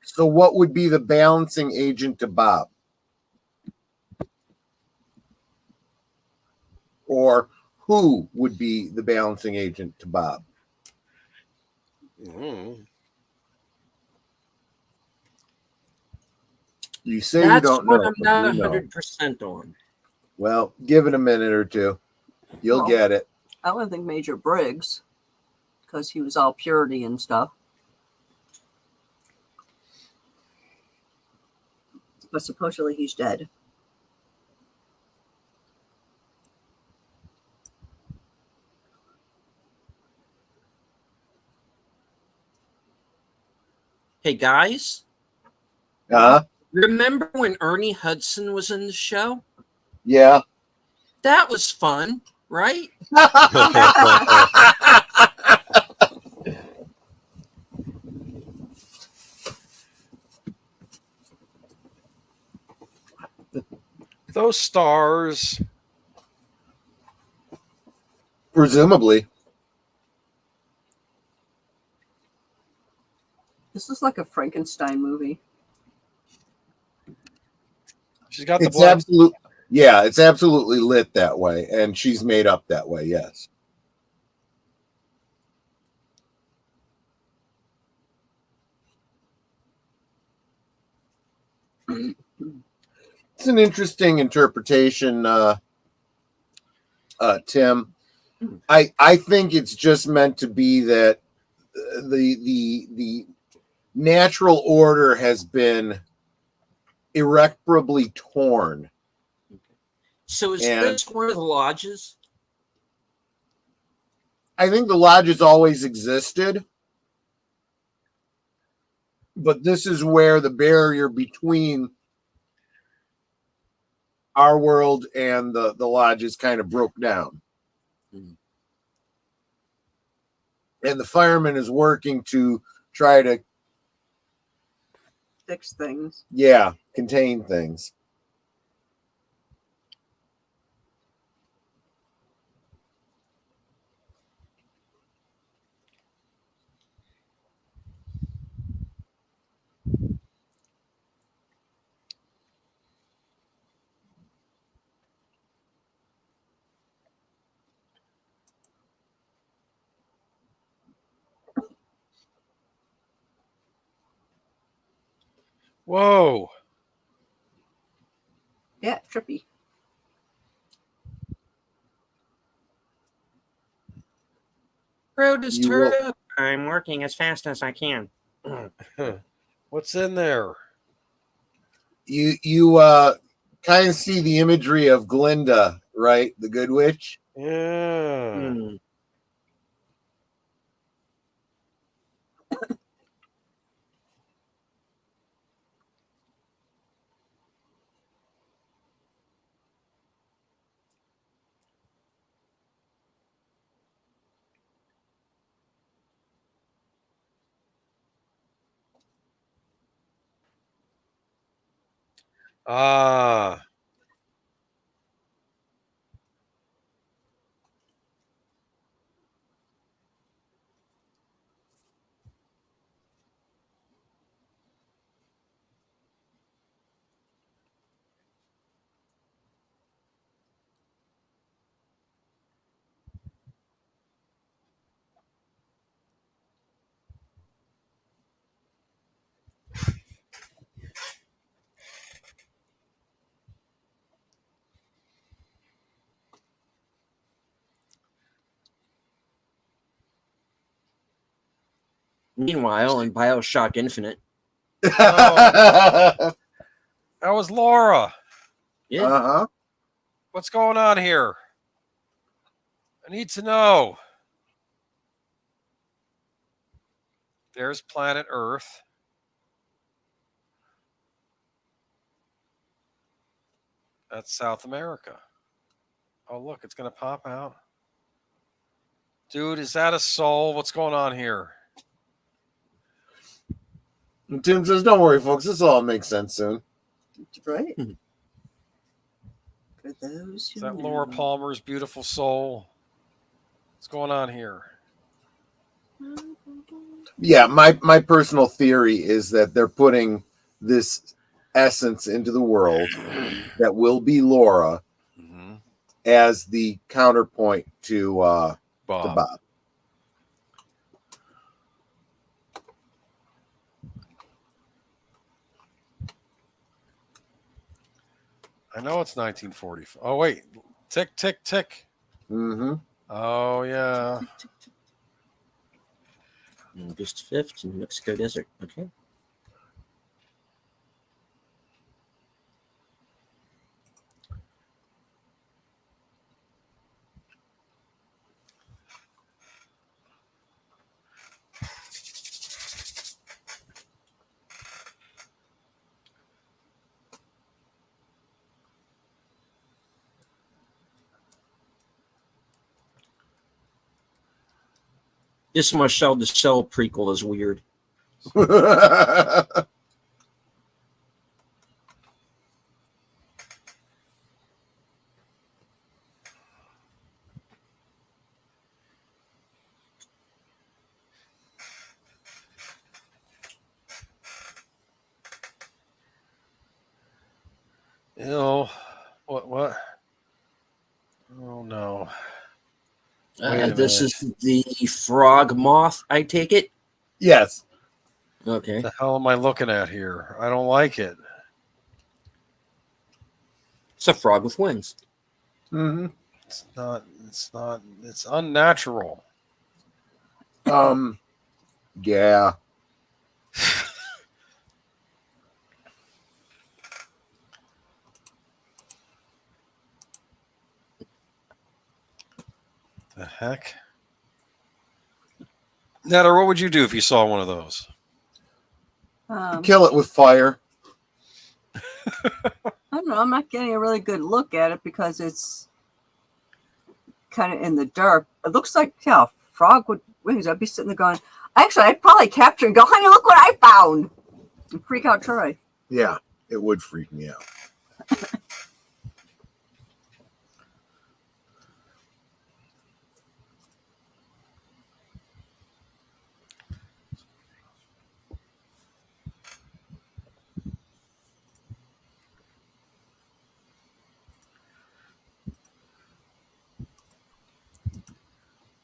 So what would be the balancing agent to Bob? or who would be the balancing agent to Bob? Mm. You say That's you don't what know. I'm but not you know. 100% on. Well, give it a minute or two. You'll Well, get it. I would think Major Briggs, because he was all purity and stuff. But supposedly he's dead. Hey guys, Uh-huh. Remember when Ernie Hudson was in the show? Yeah. That was fun, right? Those stars. Presumably. This is like a Frankenstein movie. She's got the It's blood. absolute. Yeah, it's absolutely lit that way, and she's made up that way. Yes. It's an interesting interpretation, Tim. I think it's just meant to be that the natural order has been irreparably torn. So is And- this one of the lodges? I think the lodges always existed, but this is where the barrier between our world and the lodges kind of broke down. Mhm. And the fireman is working to try to, Fix things. contain things. Whoa. Yeah, trippy. road is You will- turned. I'm working as fast as I can. What's in there? You kind of see the imagery of Glinda, right? The Good Witch. Yeah. Hmm. Ah. Meanwhile, in Bioshock Infinite, That was Laura. yeah, Uh-huh. What's going on here? I need to know. There's planet Earth. That's South America. Oh, look, it's going to pop out. Dude, is that a soul? What's going on here? And Tim says, "Don't worry, folks. This all makes sense soon." Right? Mhm. For those Is who that Laura know. Palmer's beautiful soul? What's going on here? Yeah, my personal theory is that they're putting this essence into the world that will be Laura, Mm-hmm. as the counterpoint to Bob. Bob. I know it's 1940. Oh wait, tick tick tick. Mm-hmm. Oh yeah. August 5th, New Mexico desert. Okay. This Marcel the Cell prequel is weird. Ew. What? Oh no. Wait a This minute. is the frog moth, I take it? Yes. Okay. What the hell am I looking at here? I don't like it. It's a frog with wings. Mm-hmm. It's not. It's unnatural. Yeah. The heck? Netter, what would you do if you saw one of those? Kill it with fire. I don't know. I'm not getting a really good look at it because it's kind of in the dark. It looks like, yeah, a frog with wings. I'd be sitting there going, actually, I'd probably capture and go, honey, look what I found. And freak out Troy. Yeah, it would freak me out.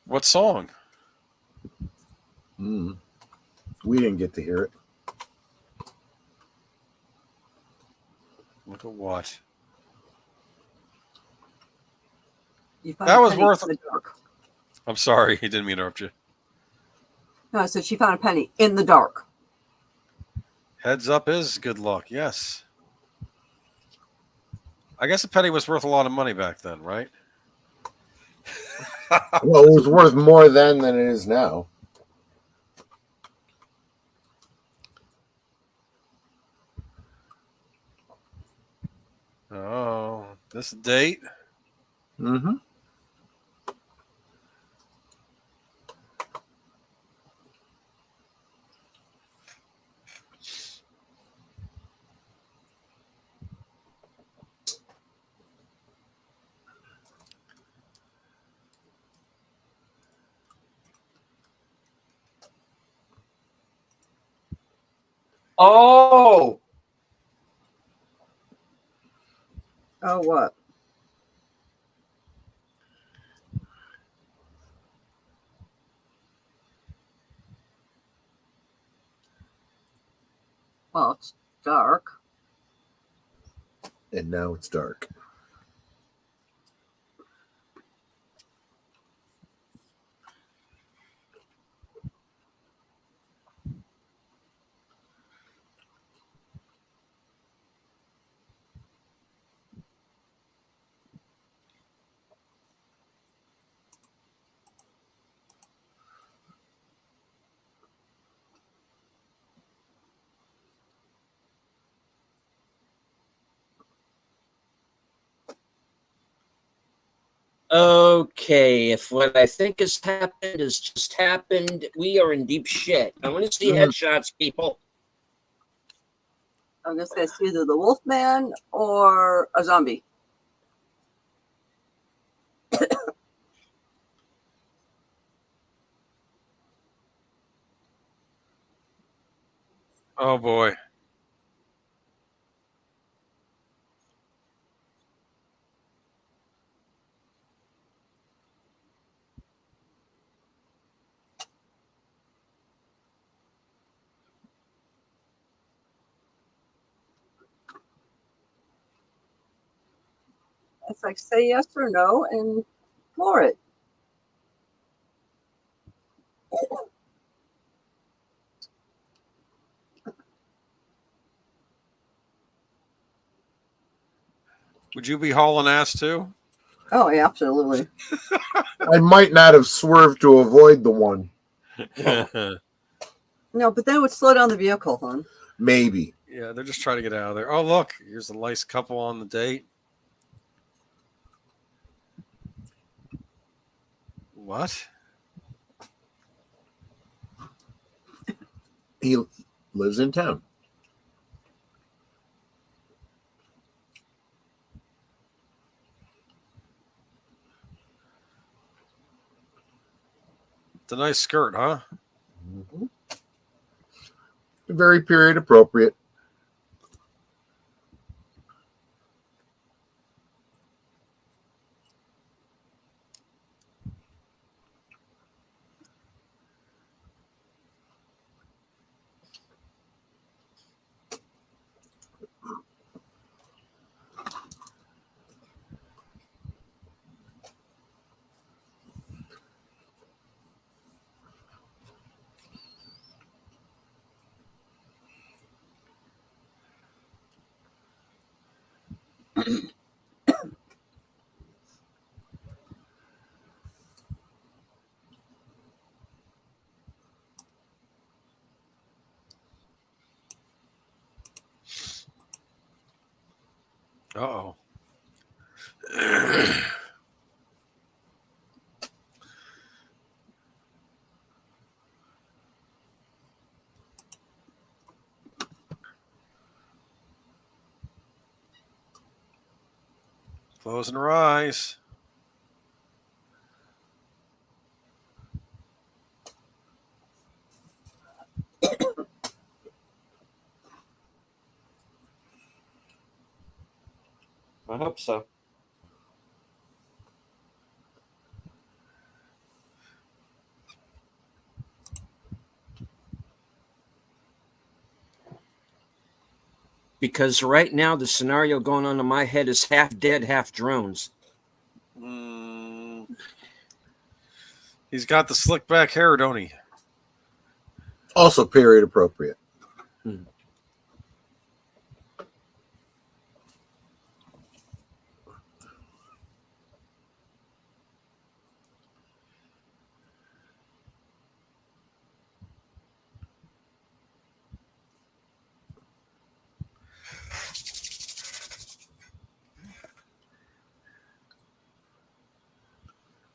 What song? Mm. We didn't get to hear it. Look at what? You found That a was penny worth. in the dark. I'm sorry, he didn't mean to interrupt you. No, I said she found a penny in the dark. Heads up is good luck. Yes. I guess a penny was worth a lot of money back then, right? Well, it was worth more then than it is now. Oh, this date. Mm-hmm. Oh! Oh, what? Well, it's dark. And now it's dark. Okay, if what I think has happened has just happened, we are in deep shit. I want to see headshots, people. I'm going to say it's either the Wolfman or a zombie. Oh boy. It's like say yes or no and floor it. Would you be hauling ass too? Oh, yeah, absolutely. I might not have swerved to avoid the one. No, but then it would slow down the vehicle, hon. Maybe. Yeah, they're just trying to get out of there. Oh, look, here's a nice couple on the date. What? He lives in town. It's a nice skirt, huh? Very period appropriate. Uh-oh. Close and rise. I hope so. Because right now the scenario going on in my head is half dead, half drones. He's got the slick back hair, don't he? Also period appropriate.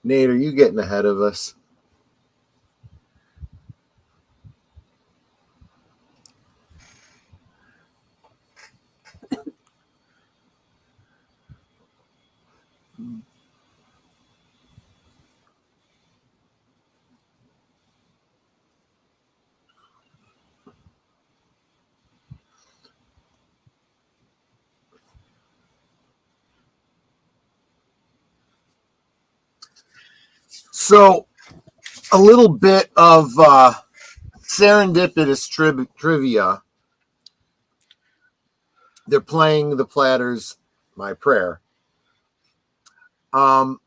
Nate, are you getting ahead of us? So, a little bit of serendipitous trivia. They're playing the Platters, My Prayer. The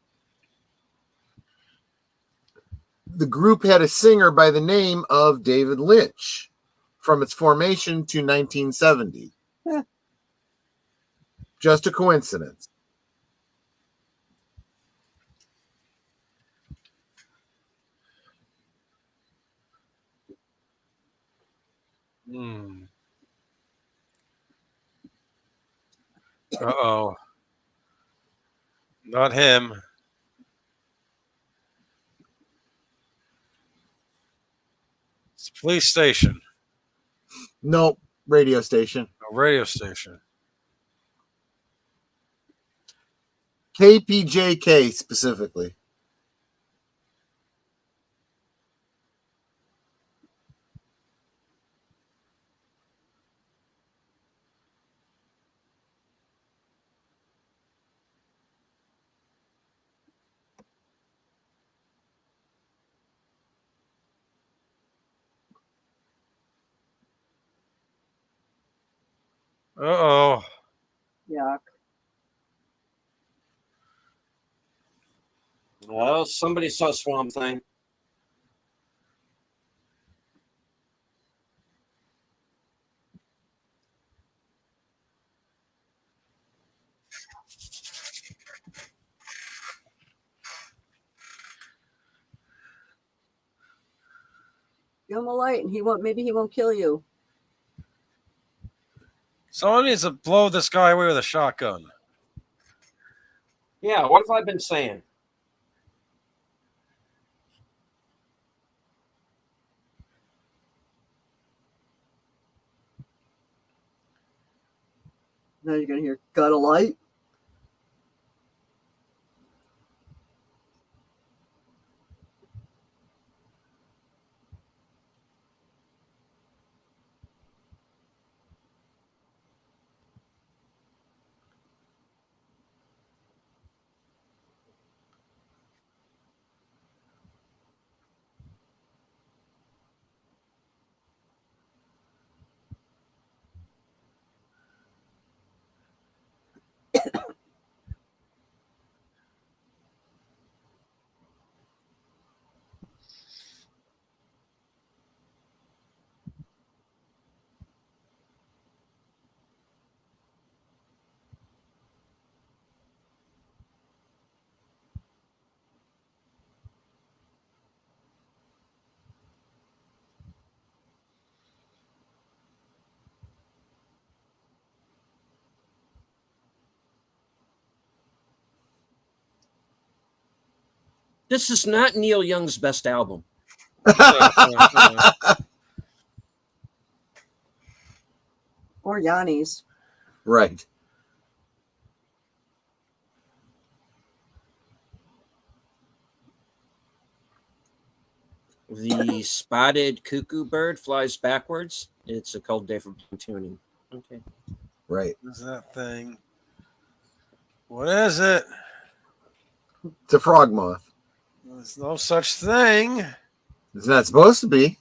group had a singer by the name of David Lynch from its formation to 1970. Just a coincidence. Uh-oh. Not him. It's a police station. Nope, radio station. A radio station. KPJK specifically. Uh-oh. Yuck. Oh, somebody saw Swamp Thing. Give him a light, and maybe he won't kill you. Someone needs to blow this guy away with a shotgun. Yeah, what have I been saying? Now you're gonna hear, got a light? This is not Neil Young's best album. Or Yanni's. Right. The spotted cuckoo bird flies backwards. It's a cold day for tuning. Okay. Right. What is that thing? What is it? It's a frog moth. There's no such thing. It's not supposed to be.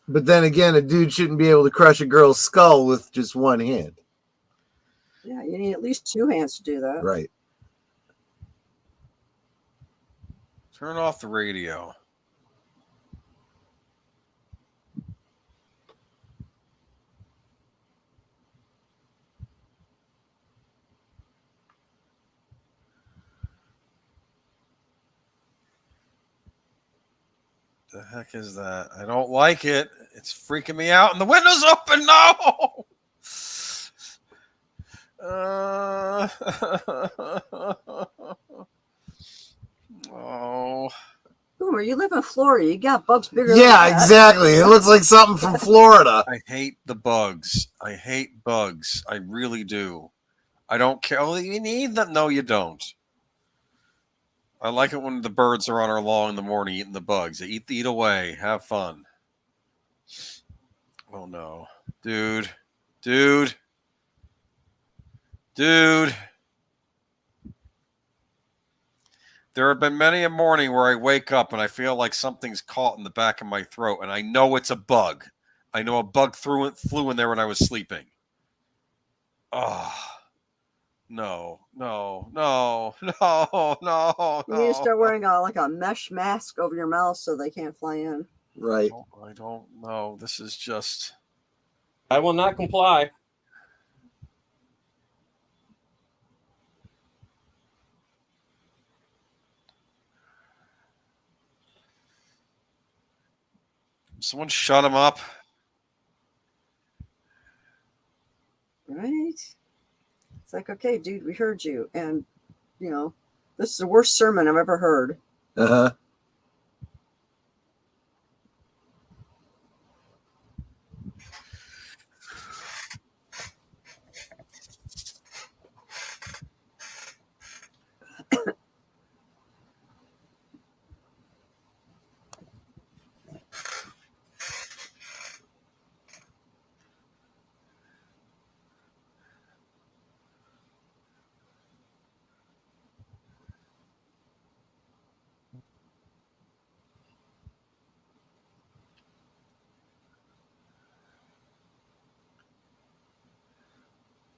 But then again, a dude shouldn't be able to crush a girl's skull with just one hand. Yeah, you need at least 2 hands to do that. Right. Turn off the radio. The heck is that? I don't like it. It's freaking me out. And the window's open. No. Oh. Boomer, you live in Florida. You got bugs bigger Yeah, than that. exactly. It looks like something from Florida. I hate the bugs. I hate bugs. I really do. I don't care. Oh, you need them. No, you don't. I like it when the birds are on our lawn in the morning eating the bugs. They eat away. Have fun. Oh, no. Dude. Dude. Dude. There have been many a morning where I wake up and I feel like something's caught in the back of my throat, and I know it's a bug. I know a bug flew in there when I was sleeping. Oh, no, no, no, no, no, You need to start no. wearing a mesh mask over your mouth so they can't fly in. Right. I don't know. This is just... I will not comply. Someone shut him up. Right? It's like, okay, dude, we heard you. And, this is the worst sermon I've ever heard. Uh-huh.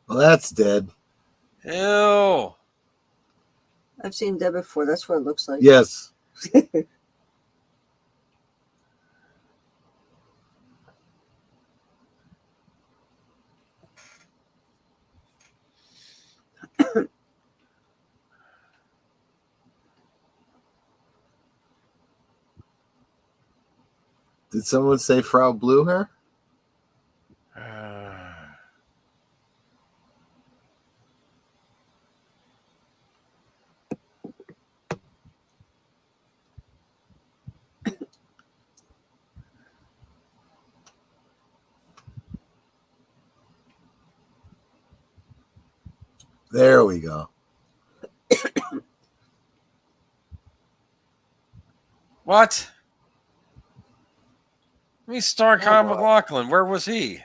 Well, that's dead. Ew. I've seen Deb before. That's what it looks like. Yes. Did someone say Frau Blue Hair? There we go. What? Me star Kyle McLaughlin. Where was he?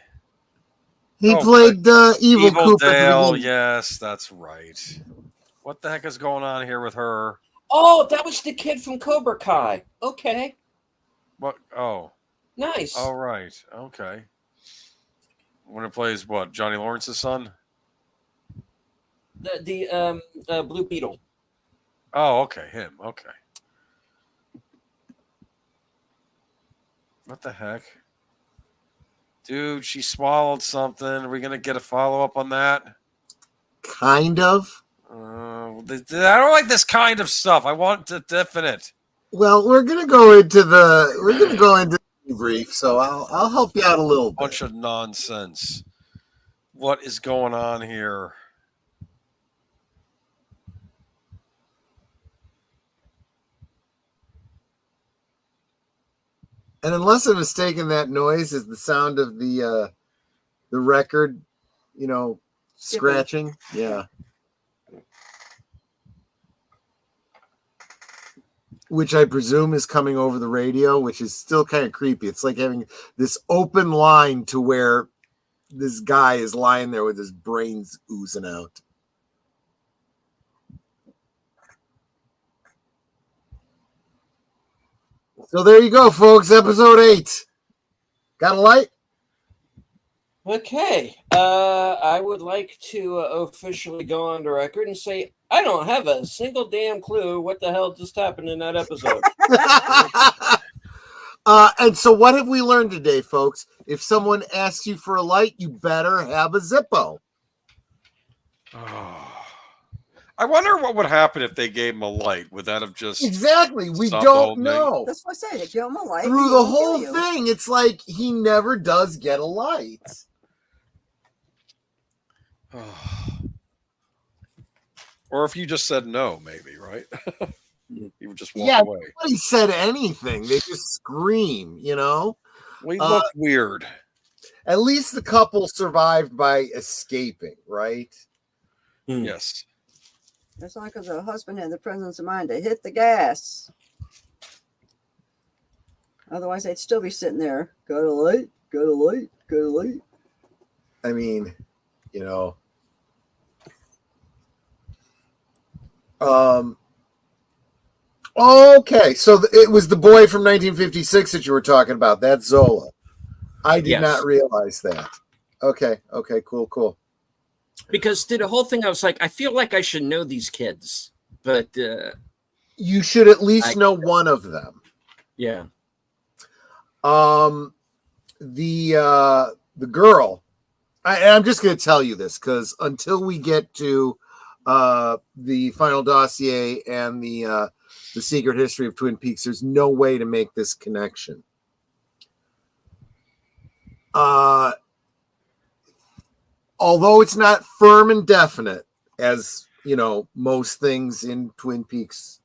He played the evil Cooper. Dale. Yes, that's right. What the heck is going on here with her? Oh, that was the kid from Cobra Kai. Okay. What? Oh. Nice. All right. Okay. When it plays what? Johnny Lawrence's son? The Blue Beetle. Oh, okay. Him. Okay. What the heck? Dude, she swallowed something. Are we going to get a follow-up on that? Kind of. I don't like this kind of stuff. I want the definite. Well, we're gonna go into the debrief, so I'll help you out a little bit. Bunch of nonsense. What is going on here? And unless I'm mistaken, that noise is the sound of the record, scratching. Yeah. Which I presume is coming over the radio, which is still kind of creepy. It's like having this open line to where this guy is lying there with his brains oozing out. So there you go, folks. Episode 8. Got a light? Okay. I would like to officially go on the record and say I don't have a single damn clue what the hell just happened in that episode. And so what have we learned today, folks? If someone asks you for a light, you better have a Zippo. Oh. I wonder what would happen if they gave him a light. Would that have just... Exactly. We don't know. That's what I say. They give him a light. Through the whole thing, it's like he never does get a light. Or if you just said no, maybe, right? You would just walk away. Nobody said anything. They just scream, We look weird. At least the couple survived by escaping, right? Yes. As long as the husband had the presence of mind to hit the gas. Otherwise, they'd still be sitting there. Got a light, got a light, got a light. I mean, Okay, so it was the boy from 1956 that you were talking about. That's Zola. I did not realize that. Okay, cool. Because through the whole thing, I was like, I feel like I should know these kids, but you should at least know one of them. Yeah. The girl. I'm just going to tell you this because until we get to the final dossier and the secret history of Twin Peaks, there's no way to make this connection. Although it's not firm and definite, as most things in Twin Peaks,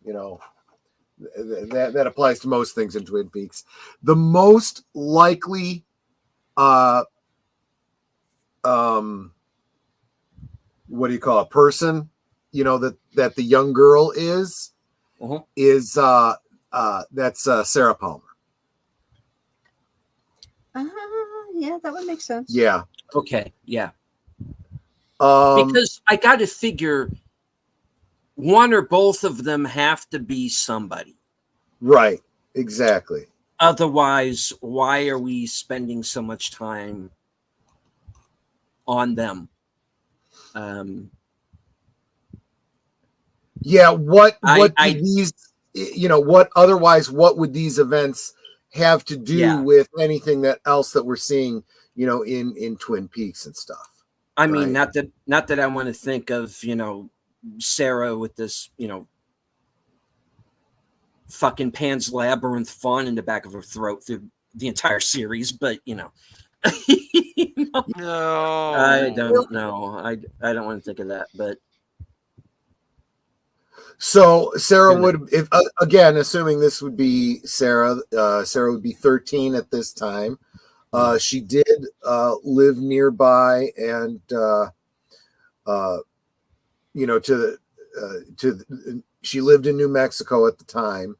that applies to most things in Twin Peaks. The most likely what do you call a person, that the young girl is that's Sarah Palmer. Yeah, that would make sense. Yeah. Okay. Yeah. Because I got to figure one or both of them have to be somebody. Right. Exactly. Otherwise, why are we spending so much time on them? Yeah, what I- did these, what would these events have to do Yeah. with anything else that we're seeing, in Twin Peaks and stuff? I mean, Right. not that I want to think of, Sarah with this, fucking Pan's Labyrinth fawn in the back of her throat through the entire series, but No. I don't know. I don't want to think of that, but So Sarah would, if again, assuming this would be Sarah, Sarah would be 13 at this time. She did live nearby, and she lived in New Mexico at the time,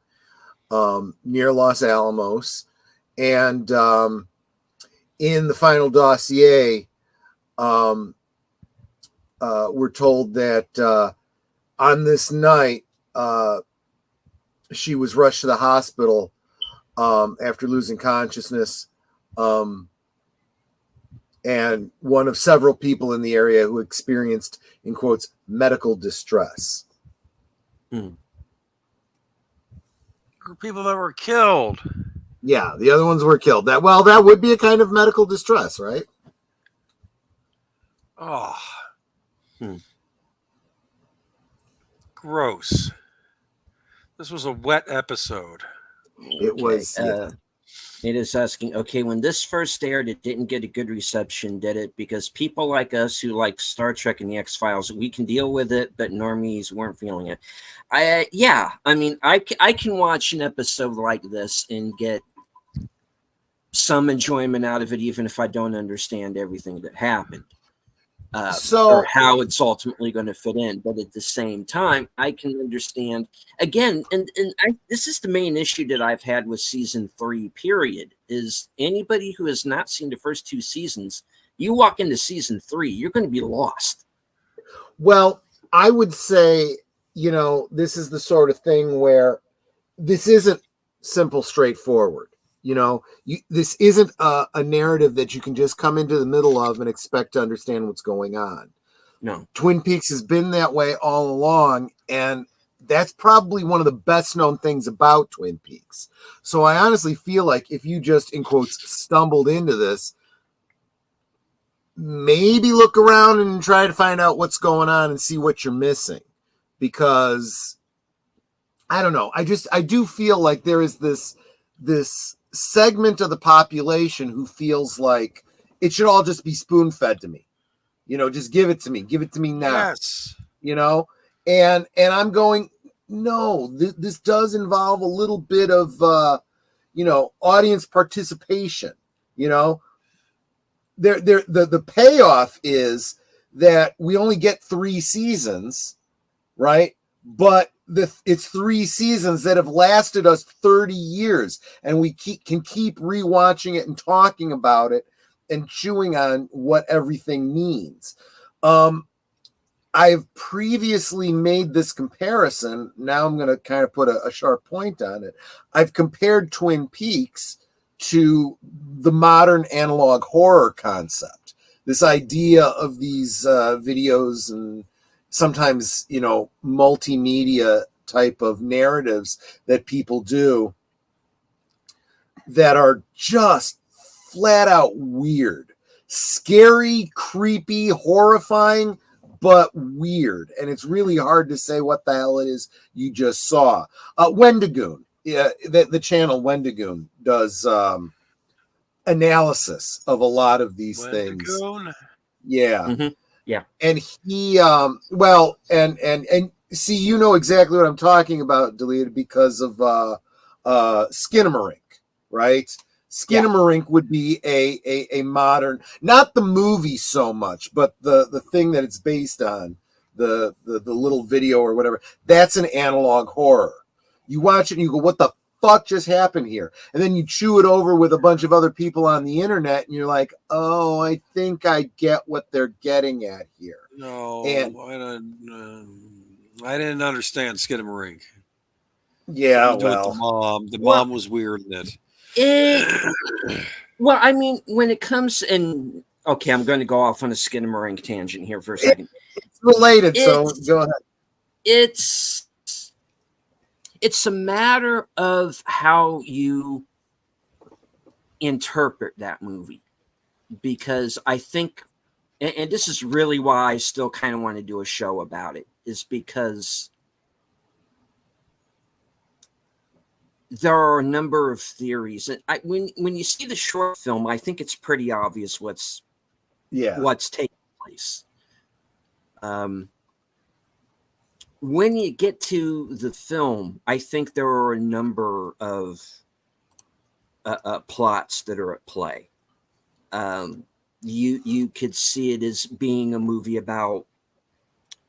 near Los Alamos, and in the final dossier, we're told that on this night, she was rushed to the hospital after losing consciousness, and one of several people in the area who experienced, in quotes, medical distress. There were people that were killed. Yeah, the other ones were killed. That would be a kind of medical distress, right? Oh. Gross. This was a wet episode. It was. Yeah. It is asking, okay, when this first aired, it didn't get a good reception, did it? Because people like us who like Star Trek and the X-Files, we can deal with it, but normies weren't feeling it. I mean, I can watch an episode like this and get some enjoyment out of it, even if I don't understand everything that happened. Or how it's ultimately going to fit in, but at the same time, I can understand again, and this is the main issue that I've had with season 3. Period, is anybody who has not seen the first 2 seasons, you walk into season 3, you're going to be lost. Well, I would say, this is the sort of thing where this isn't simple, straightforward. This isn't a narrative that you can just come into the middle of and expect to understand what's going on. No. Twin Peaks has been that way all along, and that's probably one of the best known things about Twin Peaks. So I honestly feel like if you just, in quotes, stumbled into this, maybe look around and try to find out what's going on and see what you're missing. Because, I don't know, I do feel like there is this segment of the population who feels like it should all just be spoon-fed to me. Just give it to me now. Yes. And I'm going, no, this does involve a little bit of audience participation. The payoff is that we only get 3 seasons, right? But it's 3 seasons that have lasted us 30 years, and we can keep rewatching it and talking about it and chewing on what everything means. I've previously made this comparison. Now I'm going to kind of put a sharp point on it. I've compared Twin Peaks to the modern analog horror concept. This idea of these videos and sometimes, multimedia type of narratives that people do that are just flat out weird, scary, creepy, horrifying, but weird. And it's really hard to say what the hell it is you just saw. Wendigoon, the channel Wendigoon does analysis of a lot of these things. Yeah. Mm-hmm. Yeah. And he, and see, exactly what I'm talking about, Deleted, because of Skinamarink, right? Skinamarink would be a modern, not the movie so much, but the thing that it's based on, the little video or whatever. That's an analog horror. You watch it and you go, what the fuck just happened here? And then you chew it over with a bunch of other people on the internet, and you're like, oh, I think I get what they're getting at here. No, I didn't understand Skinamarink. Yeah, the mom was weird in it. Well, I mean, when it comes in, okay, I'm going to go off on a Skinamarink tangent here for a second. It's related, so go ahead. it's a matter of how you interpret that movie, because I think, and this is really why I still kind of want to do a show about it, is because there are a number of theories. And when you see the short film, I think it's pretty obvious what's taking place. When you get to the film, I think there are a number of plots that are at play. You could see it as being a movie about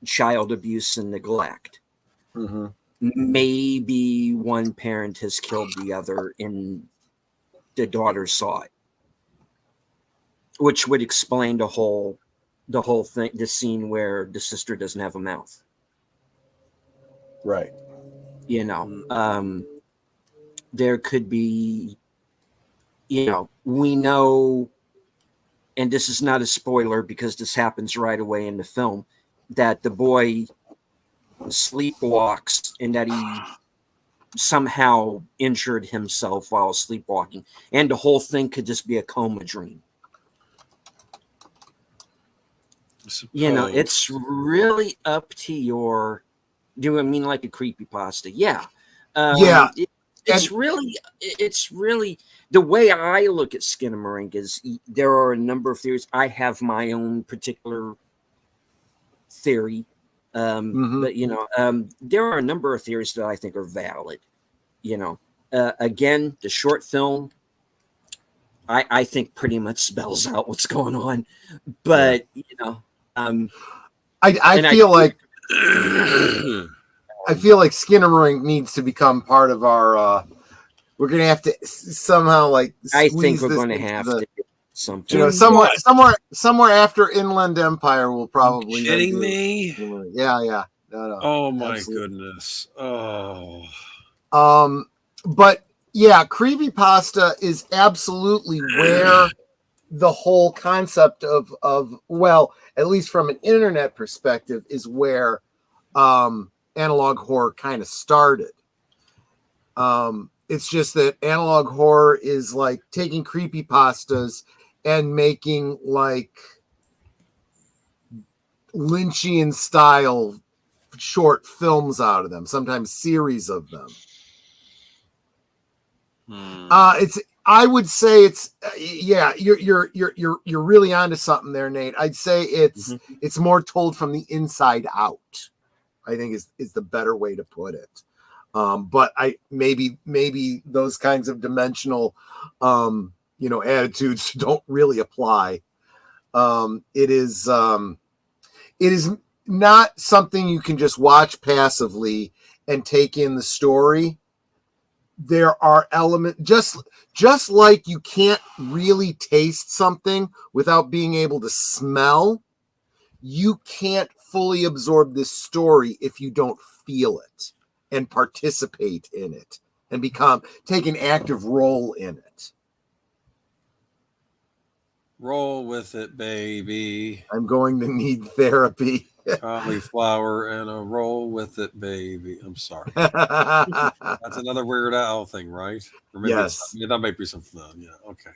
child abuse and neglect. Mm-hmm. Maybe one parent has killed the other and the daughter saw it, which would explain the whole thing, the scene where the sister doesn't have a mouth. Right. You know, there could be, you know, we know, and this is not a spoiler because this happens right away in the film, that the boy sleepwalks and that he somehow injured himself while sleepwalking. And the whole thing could just be a coma dream. You know, it's really up to your, do I mean like a creepypasta? Yeah. Yeah. It's really the way I look at Skinamarink is there are a number of theories. I have my own particular theory. But you know, there are a number of theories that I think are valid. You know, again, the short film, I think pretty much spells out what's going on. But you know, I feel like Skinamarink needs to become part of our. We're gonna have to somehow like. I think we're going to have to. Something. You know, somewhere after Inland Empire, we'll probably. Are you kidding me? Yeah. No. Oh my absolutely. goodness. Oh. But yeah, creepypasta is absolutely where the whole concept of well, at least from an internet perspective, is where analog horror kind of started. It's just that analog horror is like taking creepypastas and making like Lynchian style short films out of them, sometimes series of them. I would say it's yeah, you're really onto something there, Nate. I'd say it's more told from the inside out, I think is the better way to put it. But I maybe those kinds of dimensional attitudes don't really apply. It is not something you can just watch passively and take in the story. There are elements, just like you can't really taste something without being able to smell, you can't fully absorb this story if you don't feel it and participate in it and take an active role in it. Roll with it, baby. I'm going to need therapy. Cauliflower and a roll with it, baby. I'm sorry. That's another Weird Al thing, right? Or maybe yes. That might be something. Yeah. Okay.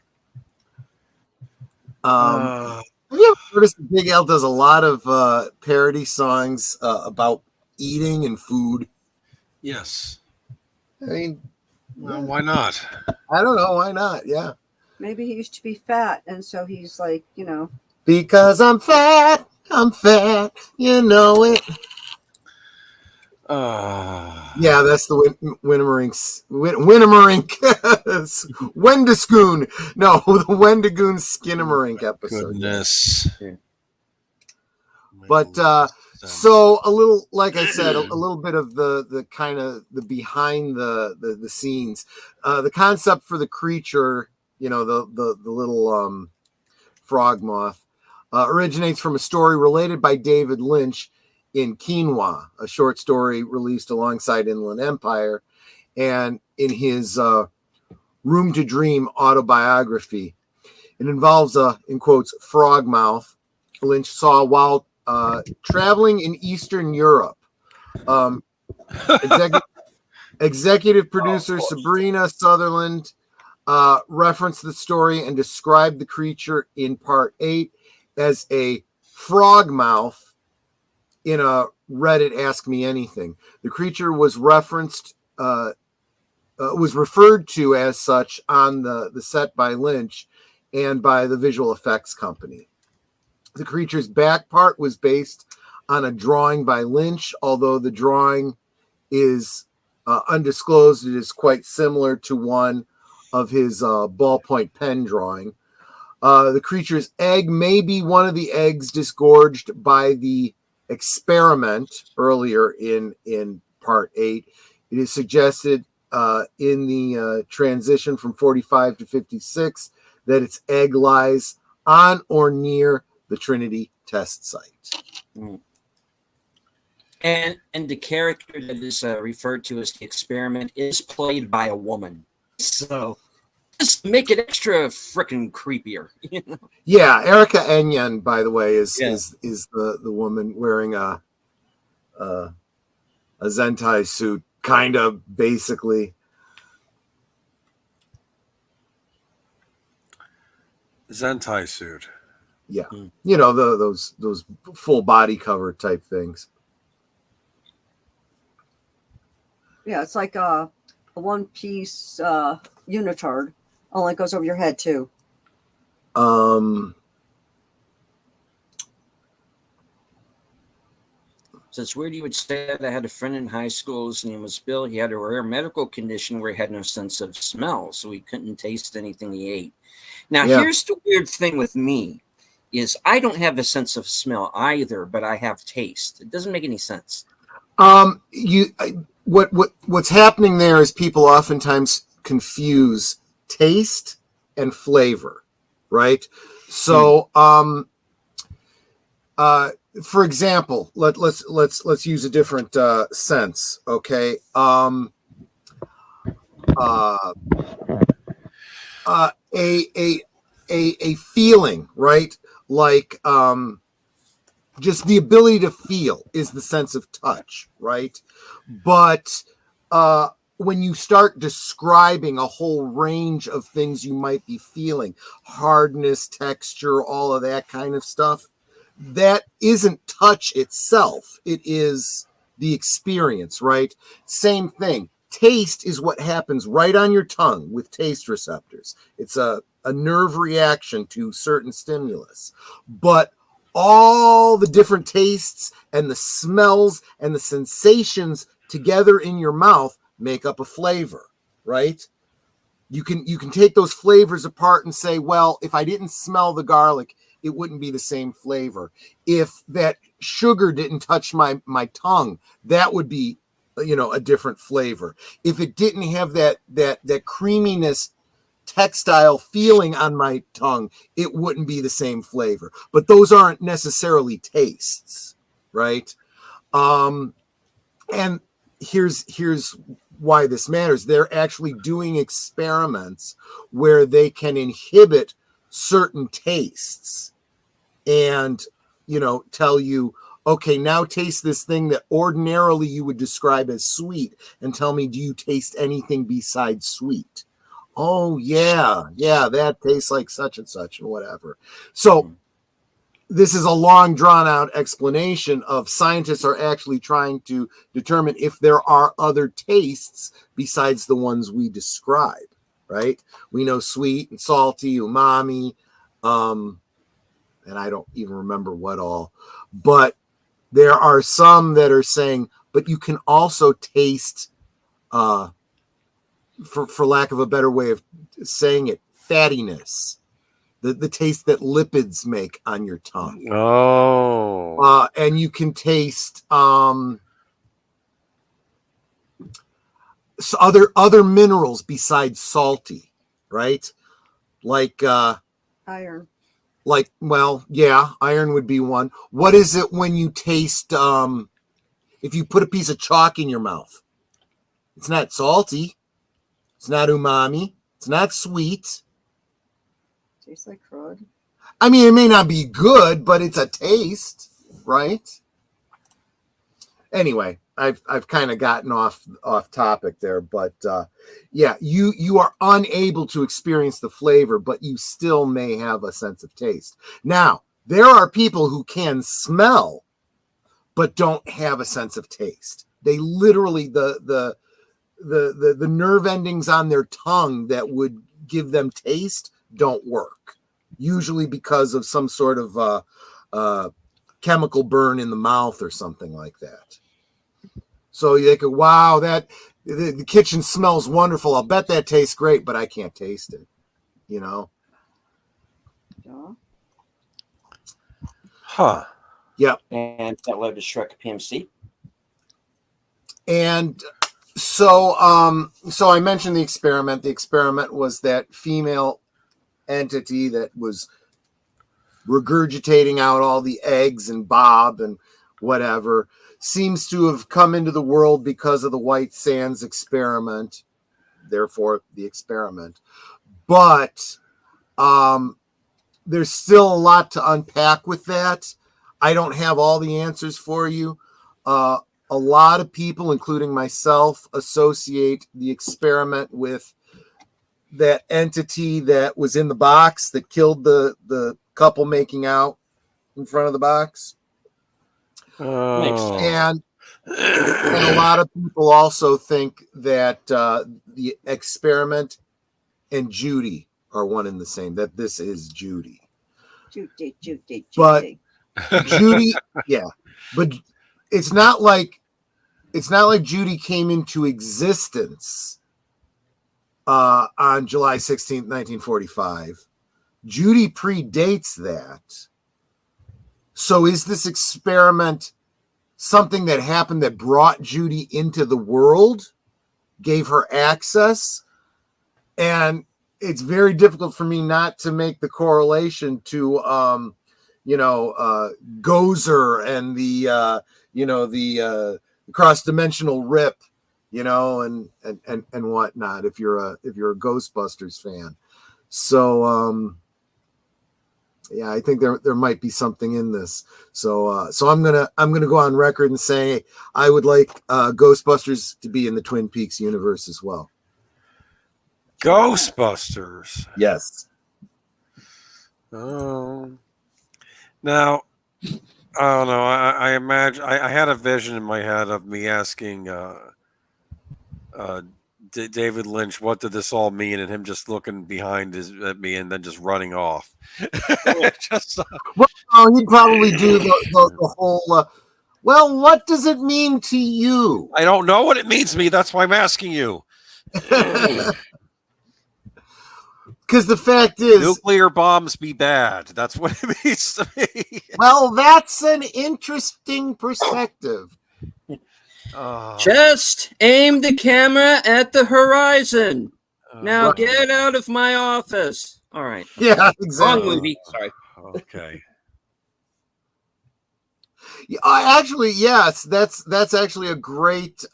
Have you ever noticed that Big Al does a lot of parody songs about eating and food? Yes. I mean, well, why not? I don't know. Why not? Yeah. Maybe he used to be fat, and so he's like, because I'm fat, you know it. Yeah, that's the Winnemarink Wendigoon. No, the Wendigoon Skinamarink episode. Goodness. Yeah. But so a little, like I said, a little bit of the kind of the behind the scenes, the concept for the creature, the little frog moth, originates from a story related by David Lynch in Quinoa, a short story released alongside Inland Empire, and in his Room to Dream autobiography. It involves a, in quotes, frog mouth Lynch saw while traveling in Eastern Europe. Um, executive producer Sabrina Sutherland referenced the story and described the creature in part 8 as a frog mouth in a Reddit Ask Me Anything. The creature was referenced, was referred to as such on the set by Lynch and by the visual effects company. The creature's back part was based on a drawing by Lynch, although the drawing is undisclosed. It is quite similar to one of his ballpoint pen drawing. The creature's egg may be one of the eggs disgorged by the experiment earlier in part 8. It is suggested in the transition from 45 to 56 that its egg lies on or near the Trinity test site. And the character that is referred to as the experiment is played by a woman. So just make it extra freaking creepier. You know? Yeah, Erica Enyen, by the way, is the woman wearing a Zentai suit, kind of, basically. Zentai suit. Yeah, you know, those full body cover type things. Yeah, it's like a one-piece unitard. Only goes over your head too. So it's weird you would say that. I had a friend in high school. His name was Bill. He had a rare medical condition where he had no sense of smell, so he couldn't taste anything he ate. Now, here's the weird thing with me is I don't have a sense of smell either, but I have taste. It doesn't make any sense. What's happening there is people oftentimes confuse taste and flavor, right? So, for example, let's use a different sense, okay? A feeling, right? Like just the ability to feel is the sense of touch, right? But when you start describing a whole range of things you might be feeling, hardness, texture, all of that kind of stuff, that isn't touch itself. It is the experience, right? Same thing. Taste is what happens right on your tongue with taste receptors. It's a nerve reaction to certain stimulus. But all the different tastes and the smells and the sensations together in your mouth make up a flavor, right? You can take those flavors apart and say, well, if I didn't smell the garlic, it wouldn't be the same flavor. If that sugar didn't touch my tongue, that would be, you know, a different flavor. If it didn't have that creaminess, textile feeling on my tongue, it wouldn't be the same flavor. But those aren't necessarily tastes, right? And here's why this matters. They're actually doing experiments where they can inhibit certain tastes and, you know, tell you, okay, now taste this thing that ordinarily you would describe as sweet and tell me, do you taste anything besides sweet? Oh, yeah, that tastes like such and such and whatever. So this is a long, drawn-out explanation of scientists are actually trying to determine if there are other tastes besides the ones we describe, right? We know sweet and salty, umami, and I don't even remember what all. But there are some that are saying, but you can also taste, for lack of a better way of saying it, fattiness. The taste that lipids make on your tongue. Oh. And you can taste so other minerals besides salty, right? Like Iron. Like, well, yeah, iron would be one. What is it when you taste if you put a piece of chalk in your mouth? It's not salty. It's not umami. It's not sweet. Tastes like crud. I mean, it may not be good, but it's a taste, right? Anyway, I've kind of gotten off topic there, but yeah, you are unable to experience the flavor, but you still may have a sense of taste. Now, there are people who can smell, but don't have a sense of taste. They literally the nerve endings on their tongue that would give them taste don't work, usually because of some sort of chemical burn in the mouth or something like that. So they could, wow, that the kitchen smells wonderful. I'll bet that tastes great, but I can't taste it. You know? Yeah. Huh. Yep. And that led to Shrek PMC. And so I mentioned the experiment. The experiment was that female entity that was regurgitating out all the eggs and Bob and whatever, seems to have come into the world because of the White Sands experiment, therefore the experiment. But there's still a lot to unpack with that. I don't have all the answers for you. A lot of people, including myself, associate the experiment with that entity that was in the box that killed the couple making out in front of the box. Oh. And a lot of people also think that the experiment and Judy are one and the same, that this is Judy. Judy. But Judy, yeah. But it's not like Judy came into existence on July 16th, 1945. Judy predates that. So is this experiment something that happened that brought Judy into the world, gave her access? And it's very difficult for me not to make the correlation to, Gozer and the cross-dimensional rip, and whatnot. If you're a Ghostbusters fan, so yeah, I think there might be something in this. So I'm gonna go on record and say I would like Ghostbusters to be in the Twin Peaks universe as well. Ghostbusters. Yes. Oh. Now, I don't know. I imagine I had a vision in my head of me asking David Lynch, what did this all mean, and him just looking behind at me and then just running off. Well, he'd probably do the whole. Well, what does it mean to you? I don't know what it means to me. That's why I'm asking you. Because the fact is, nuclear bombs be bad. That's what it means to me. Well, that's an interesting perspective. Just aim the camera at the horizon. Now right. Get out of my office. All right. Yeah, exactly. Wrong movie. Sorry. Okay. Actually, yes, that's actually a great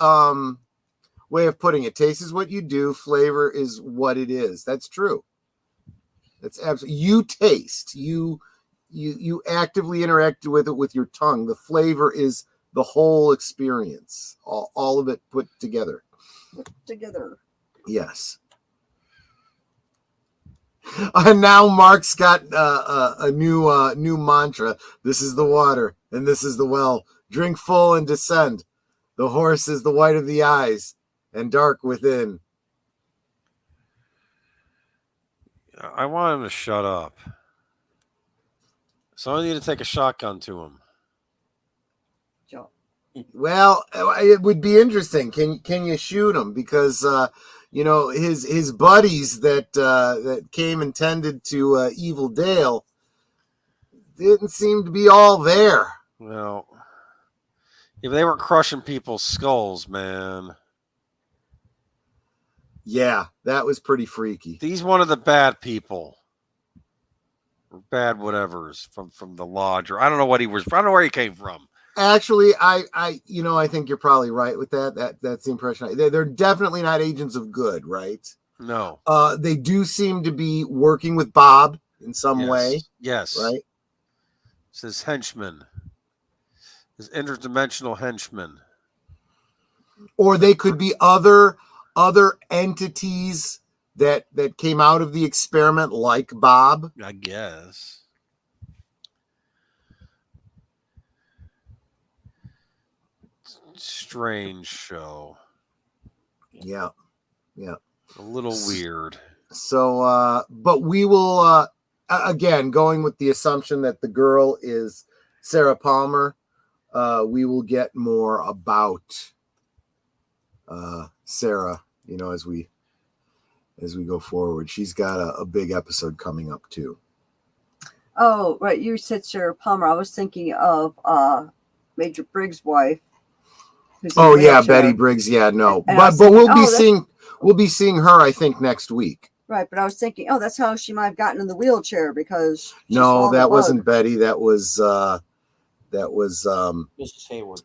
way of putting it. Taste is what you do. Flavor is what it is. That's true. That's absolutely. You taste. You actively interact with it with your tongue. The flavor is the whole experience. All of it put together. Yes. And now Mark's got a new mantra. This is the water, and this is the well. Drink full and descend. The horse is the white of the eyes, and dark within. I want him to shut up. So I need to take a shotgun to him. Well, it would be interesting. Can you shoot him? Because his buddies that came and tended to Evil Dale didn't seem to be all there. Well, if they were crushing people's skulls, man. Yeah, that was pretty freaky. He's one of the bad people. Or bad whatevers from the lodge. Or I don't know what he was. I don't know where he came from. Actually, I think you're probably right with that. That's the impression. They're definitely not agents of good, right? No. They do seem to be working with Bob in some way. Yes. Right? It's his henchman. His interdimensional henchman. or they could be other entities that came out of the experiment, like Bob. I guess. Strange show. Yeah. A little weird. So, but we will, again, going with the assumption that the girl is Sarah Palmer, we will get more about Sarah, as we go forward. She's got a big episode coming up too. Oh, right. You said Sarah Palmer. I was thinking of Major Briggs' wife. Oh yeah, Betty Briggs. Yeah, no, but we'll be seeing her, I think, next week. Right, but I was thinking, that's how she might have gotten in the wheelchair, because no, that wasn't Betty. That was Mrs. Hayward.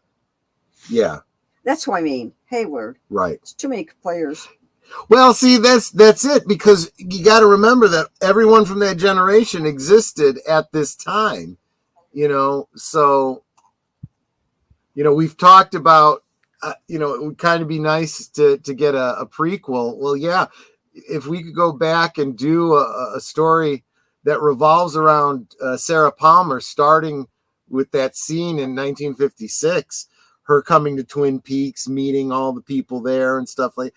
Yeah, that's who I mean, Hayward. Right. It's too many players. Well, see, that's it, because you got to remember that everyone from that generation existed at this time, so we've talked about it would kind of be nice to get a prequel. Well, yeah, if we could go back and do a story that revolves around Sarah Palmer, starting with that scene in 1956, her coming to Twin Peaks, meeting all the people there and stuff like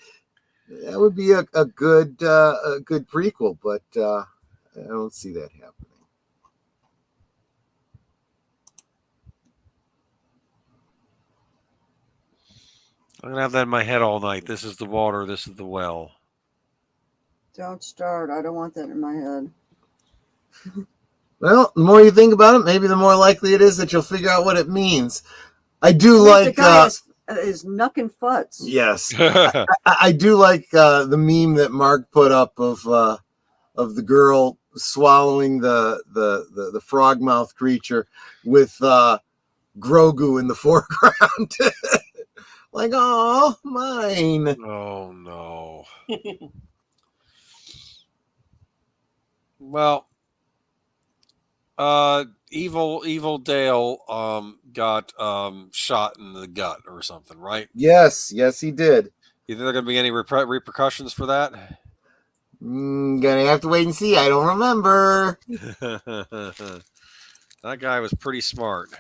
that, would be a good prequel, but I don't see that happening. I'm going to have that in my head all night. This is the water. This is the well. Don't start. I don't want that in my head. Well, the more you think about it, maybe the more likely it is that you'll figure out what it means. I do like the guy is knucking futs. Yes, I do like the meme that Mark put up of the girl swallowing the frog mouth creature with Grogu in the foreground. Like, oh, mine. Oh no. Well, evil Dale got shot in the gut or something, right? Yes, he did. You think there are going to be any repercussions for that? Gonna have to wait and see. I don't remember. That guy was pretty smart.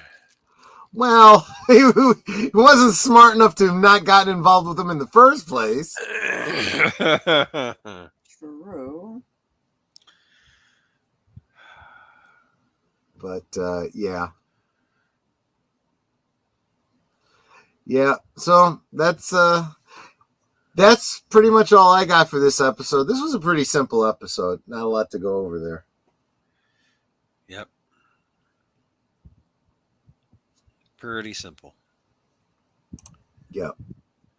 Well, he wasn't smart enough to have not gotten involved with them in the first place. True. But yeah. So that's pretty much all I got for this episode. This was a pretty simple episode. Not a lot to go over there. Yep. Pretty simple. Yep.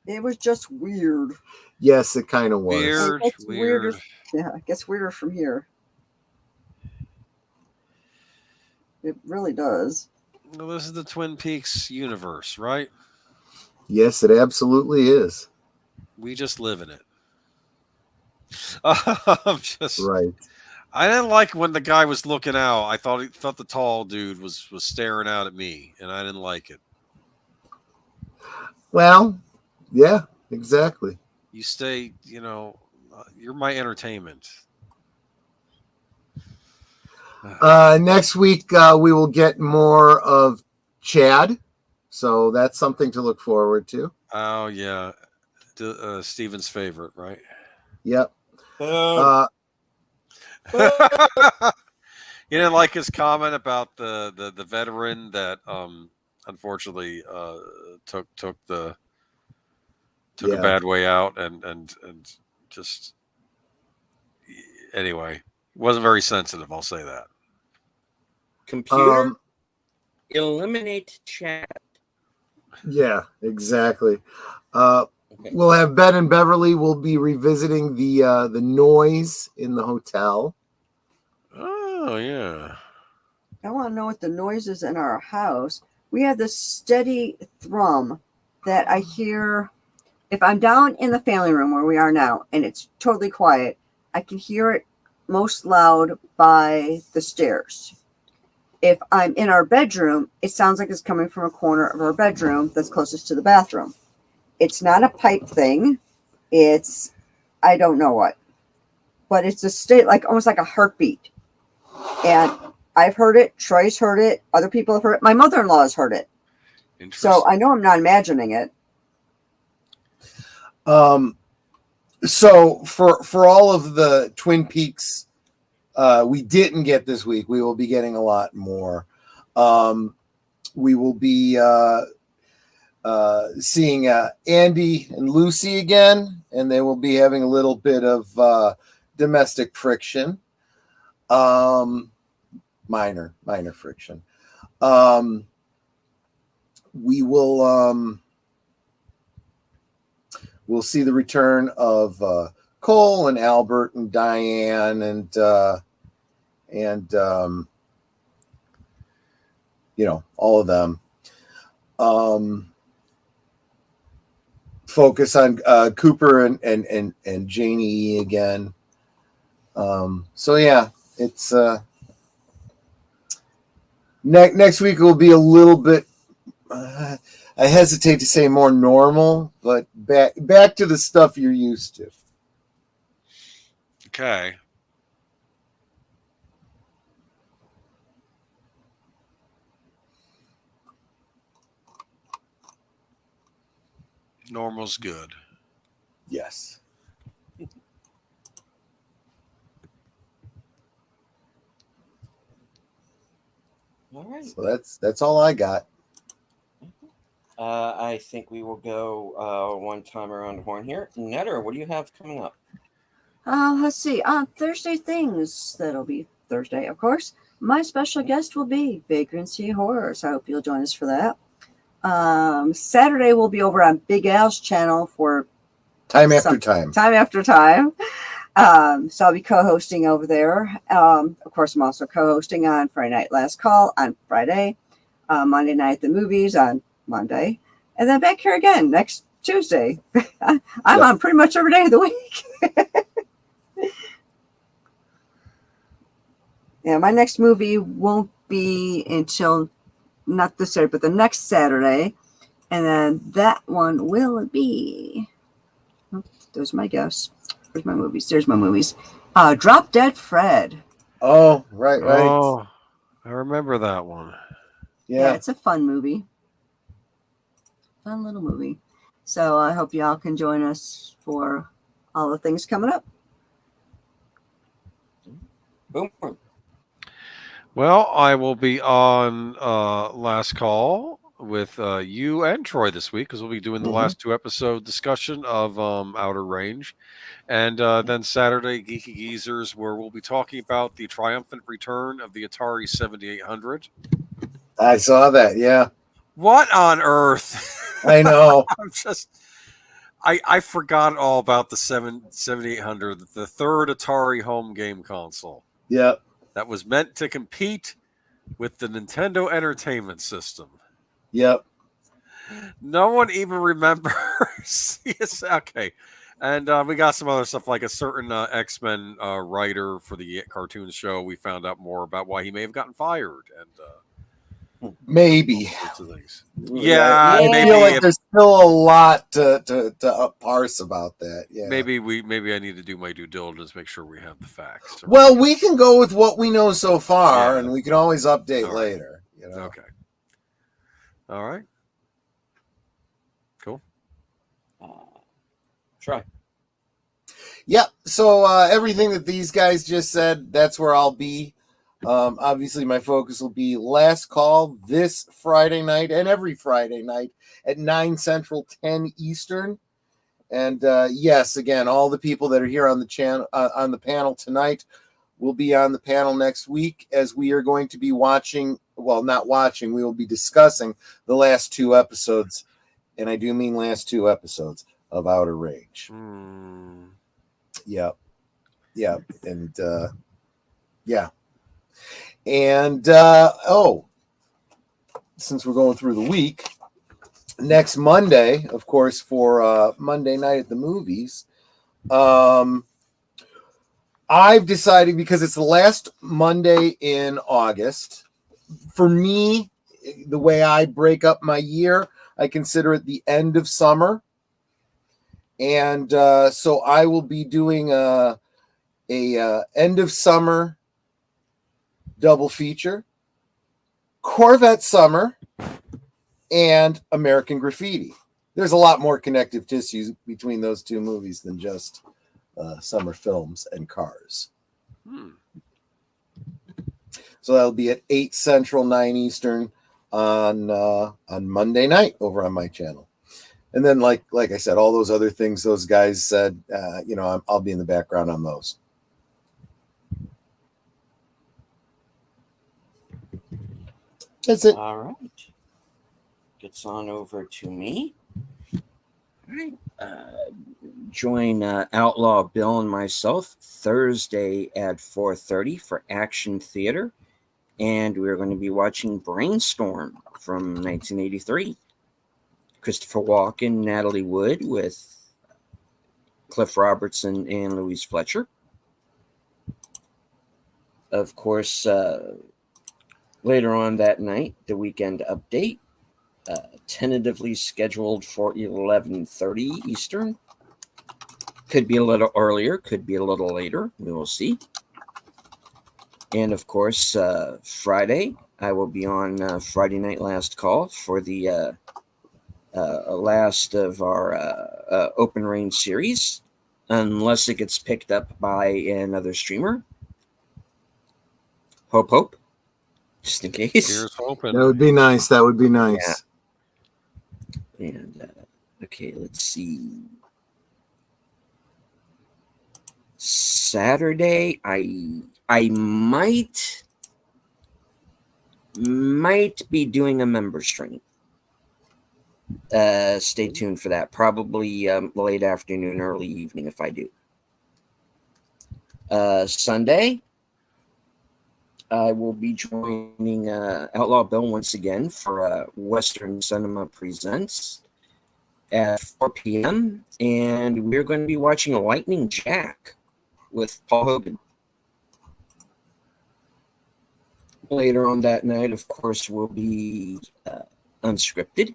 It was just weird. Yes, it kind of was. Weird. Yeah, it gets weirder from here. It really does. Well, this is the Twin Peaks universe, right? Yes, it absolutely is. We just live in it. I'm just right. I didn't like when the guy was looking out. I thought the tall dude was staring out at me, and I didn't like it. Well, yeah, exactly. You stay, you're my entertainment. Next week, we will get more of Chad. So that's something to look forward to. Oh, yeah. Steven's favorite, right? Yep. You didn't like his comment about the veteran that unfortunately took a bad way out and just anyway, wasn't very sensitive, I'll say that. Computer, eliminate chat. Yeah, exactly. Okay. We'll have Ben and Beverly. We'll be revisiting the noise in the hotel. Oh yeah. I want to know what the noise is in our house. We have this steady thrum that I hear if I'm down in the family room where we are now and it's totally quiet. I can hear it most loud by the stairs. If I'm in our bedroom, it sounds like it's coming from a corner of our bedroom that's closest to the bathroom. It's not a pipe thing. It's, I don't know what, but it's a state, like almost like a heartbeat. And I've heard it. Troy's heard it. Other people have heard it. My mother-in-law has heard it. So I know I'm not imagining it. So for all of the Twin Peaks we didn't get this week, we will be getting a lot more. We will be seeing Andy and Lucy again, and they will be having a little bit of domestic friction. Minor friction. We will we'll see the return of Cole and Albert and Diane and you know, all of them. Focus on Cooper and Janie again. So yeah, it's next week will be a little bit I hesitate to say more normal, but back to the stuff you're used to. Okay. Normal's good. Yes. All right. So that's all I got. I think we will go one time around the horn here. Netter, what do you have coming up? Let's see. On Thursday things, that'll be Thursday, of course. My special guest will be Vagrancy Horrors. I hope you'll join us for that. Saturday we'll be over on Big Al's channel for Time after time. Time after time. So I'll be co-hosting over there. Of course, I'm also co-hosting on Friday Night Last Call on Friday, Monday Night at the Movies on Monday, and then back here again next Tuesday. I'm on pretty much every day of the week. Yeah, my next movie won't be until not this Saturday, but the next Saturday, and then that one will be. Oh, there's my guess. Where's my movies? There's my movies. Drop Dead Fred. Oh, right. Oh, I remember that one. Yeah, it's a fun movie. Fun little movie. So I hope y'all can join us for all the things coming up. Boom. Well, I will be on Last Call with you and Troy this week because we'll be doing the last 2 episode discussion of Outer Range. And then Saturday, Geeky Geezers, where we'll be talking about the triumphant return of the Atari 7800. I saw that, yeah. What on earth? I know. I forgot all about the 7800, the third Atari home game console. Yep. That was meant to compete with the Nintendo Entertainment System. Yep. No one even remembers. Yes, okay. And we got some other stuff, like a certain X-Men writer for the cartoon show. We found out more about why he may have gotten fired. And maybe. Sorts of things. Yeah, I maybe feel like there's still a lot to parse about that. Yeah. Maybe I need to do my due diligence, make sure we have the facts. Well, we can go with what we know so far, and we can always update later. You know? Okay. All right. Cool. Try. Yep. So everything that these guys just said, that's where I'll be. Obviously, my focus will be Last Call this Friday night and every Friday night at 9 Central, 10 Eastern. And yes, again, all the people that are here on the channel on the panel tonight will be on the panel next week, as we are going to be watching. Well, not watching. We will be discussing the last 2 episodes, and I do mean last 2 episodes of Outer Range. Yep. And yeah. And since we're going through the week, next Monday, of course, for Monday Night at the Movies, I've decided, because it's the last Monday in August, for me, the way I break up my year, I consider it the end of summer. And so I will be doing a end of summer double feature, Corvette Summer, and American Graffiti. There's a lot more connective tissue between those two movies than just summer films and cars. So that'll be at 8 Central, 9 Eastern on Monday night over on my channel. And then, like I said, all those other things those guys said, I'll be in the background on those. That's it. All right. Gets on over to me. All right. Join Outlaw Bill and myself Thursday at 4:30 for Action Theater. And we're going to be watching Brainstorm from 1983. Christopher Walken, Natalie Wood with Cliff Robertson and Louise Fletcher. Of course, later on that night, the weekend update, tentatively scheduled for 11:30 Eastern. Could be a little earlier, could be a little later. We will see. And of course, Friday, I will be on Friday Night Last Call for the last of our Open Range series, unless it gets picked up by another streamer. Hope. Just in case. Here's hoping. That would be nice. That would be nice. Yeah. And okay, let's see. Saturday, I might be doing a member stream. Stay tuned for that. Probably late afternoon, early evening if I do. Sunday, I will be joining Outlaw Bill once again for Western Cinema Presents at 4 p.m. And we're going to be watching Lightning Jack with Paul Hogan. Later on that night, of course, will be Unscripted,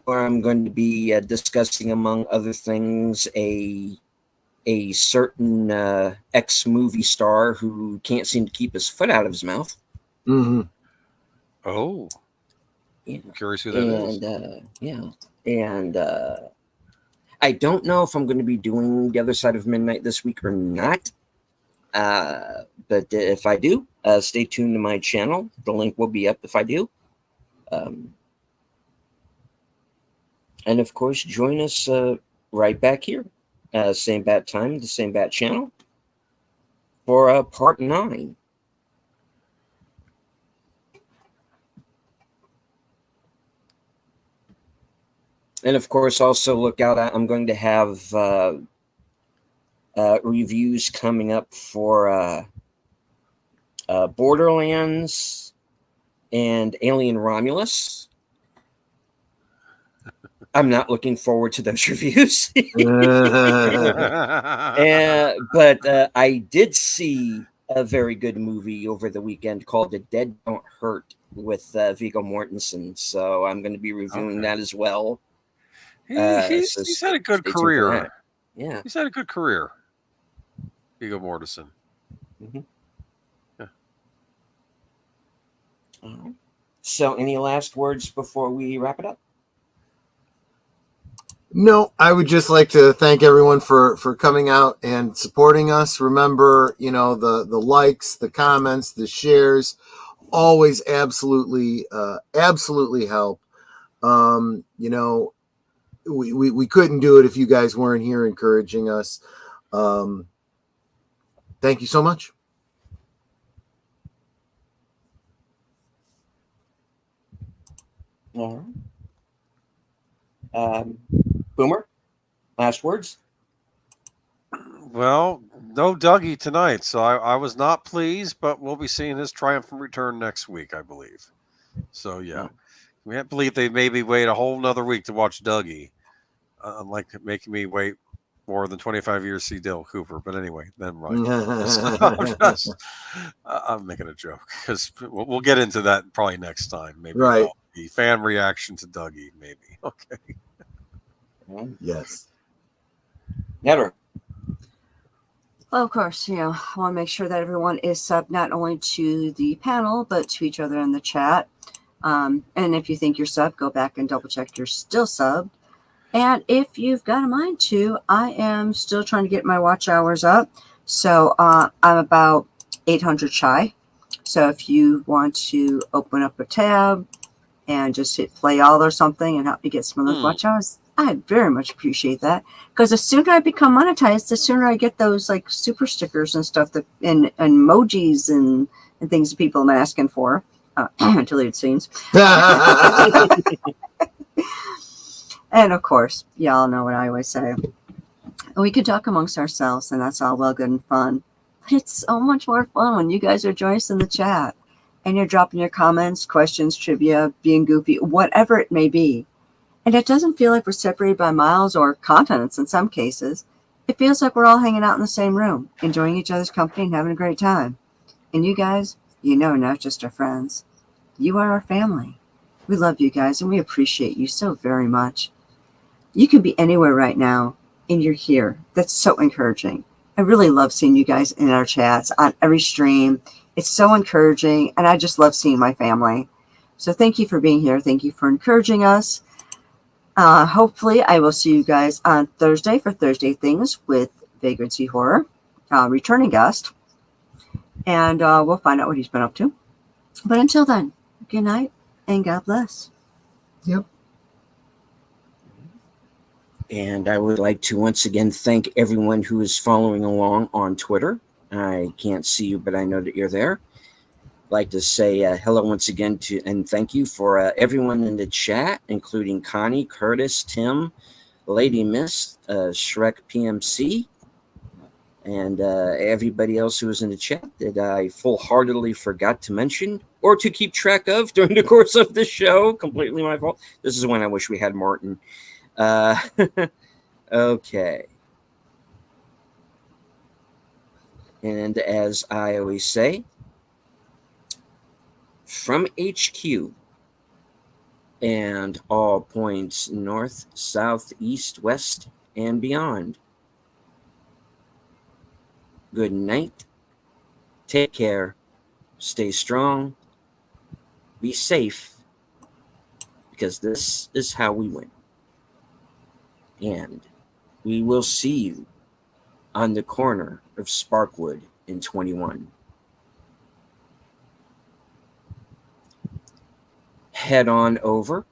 where I'm going to be discussing, among other things, a certain ex-movie star who can't seem to keep his foot out of his mouth. Mm-hmm. Oh. Yeah. I'm curious who that is. And I don't know if I'm going to be doing The Other Side of Midnight this week or not. But if I do, stay tuned to my channel. The link will be up if I do. And of course, join us right back here. Same bat time, the same bat channel for part 9. And of course, also look out. I'm going to have reviews coming up for Borderlands and Alien Romulus. I'm not looking forward to those reviews. But I did see a very good movie over the weekend called The Dead Don't Hurt with Viggo Mortensen. So I'm going to be reviewing that as well. He's had a good career. Yeah. He's had a good career. Viggo Mortensen. Mm-hmm. Yeah. So any last words before we wrap it up? No, I would just like to thank everyone for coming out and supporting us. Remember, the likes, the comments, the shares, always absolutely help. We couldn't do it if you guys weren't here encouraging us. Thank you so much. All right. Boomer, last words? Well, no Dougie tonight, so I was not pleased, but we'll be seeing his triumphant return next week, I believe. So, yeah. We can't believe they made me wait a whole nother week to watch Dougie. Unlike making me wait more than 25 years to see Dale Cooper. But anyway, then right. I'm making a joke because we'll get into that probably next time. Maybe right. The fan reaction to Dougie, maybe. Okay. Yes. Never. Well, of course, I want to make sure that everyone is subbed not only to the panel, but to each other in the chat. And if you think you're subbed, go back and double check you're still subbed. And if you've got a mind to, I am still trying to get my watch hours up. So I'm about 800 shy. So if you want to open up a tab and just hit play all or something and help me get some of those watch hours, I'd very much appreciate that. Because the sooner I become monetized, the sooner I get those like super stickers and stuff and emojis and things that people am asking for. Deleted scenes. And of course, y'all know what I always say. We can talk amongst ourselves, and that's all well, good, and fun. But it's so much more fun when you guys are joining us in the chat and you're dropping your comments, questions, trivia, being goofy, whatever it may be. And it doesn't feel like we're separated by miles or continents in some cases. It feels like we're all hanging out in the same room, enjoying each other's company and having a great time. And you guys, not just our friends. You are our family. We love you guys, and we appreciate you so very much. You could be anywhere right now, and you're here. That's so encouraging. I really love seeing you guys in our chats on every stream. It's so encouraging, and I just love seeing my family. So thank you for being here. Thank you for encouraging us. Hopefully, I will see you guys on Thursday for Thursday Things with Vagrancy Horror, returning guest. And we'll find out what he's been up to. But until then, good night, and God bless. Yep. And I would like to once again thank everyone who is following along on Twitter. I can't see you, but I know that you're there. I'd like to say hello once again and thank you for everyone in the chat, including Connie, Curtis, Tim, Lady Miss, Shrek PMC, and everybody else who was in the chat that I full-heartedly forgot to mention or to keep track of during the course of the show. Completely my fault. This is when I wish we had Martin. Okay. And as I always say, from HQ and all points north, south, east, west, and beyond, good night, take care, stay strong, be safe, because this is how we win. And we will see you on the corner of Sparkwood in 21. Head on over,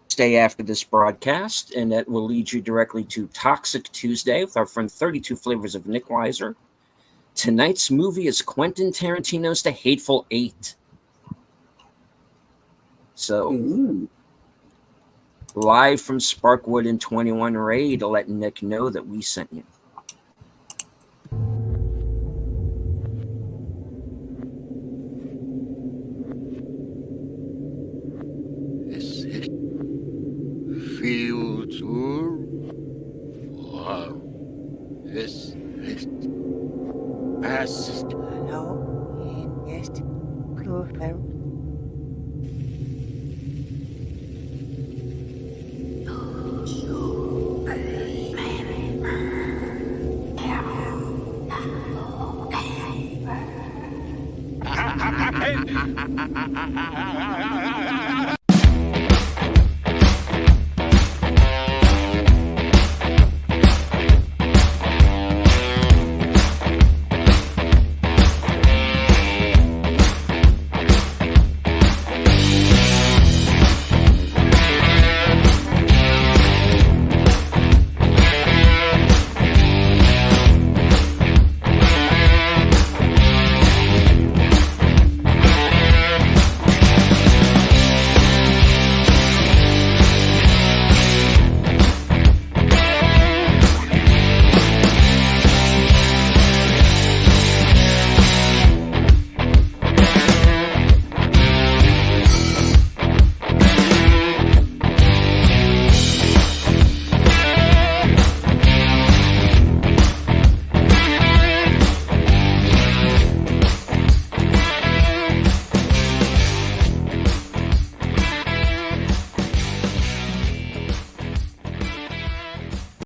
stay after this broadcast, and that will lead you directly to Toxic Tuesday with our friend 32 Flavors of Nick Weiser. Tonight's movie is Quentin Tarantino's The Hateful Eight. So, live from Sparkwood in 21, ready to let Nick know that we sent you. Is it future or is it past? Hello, yes, Cluu Channel. Ha ha ha ha!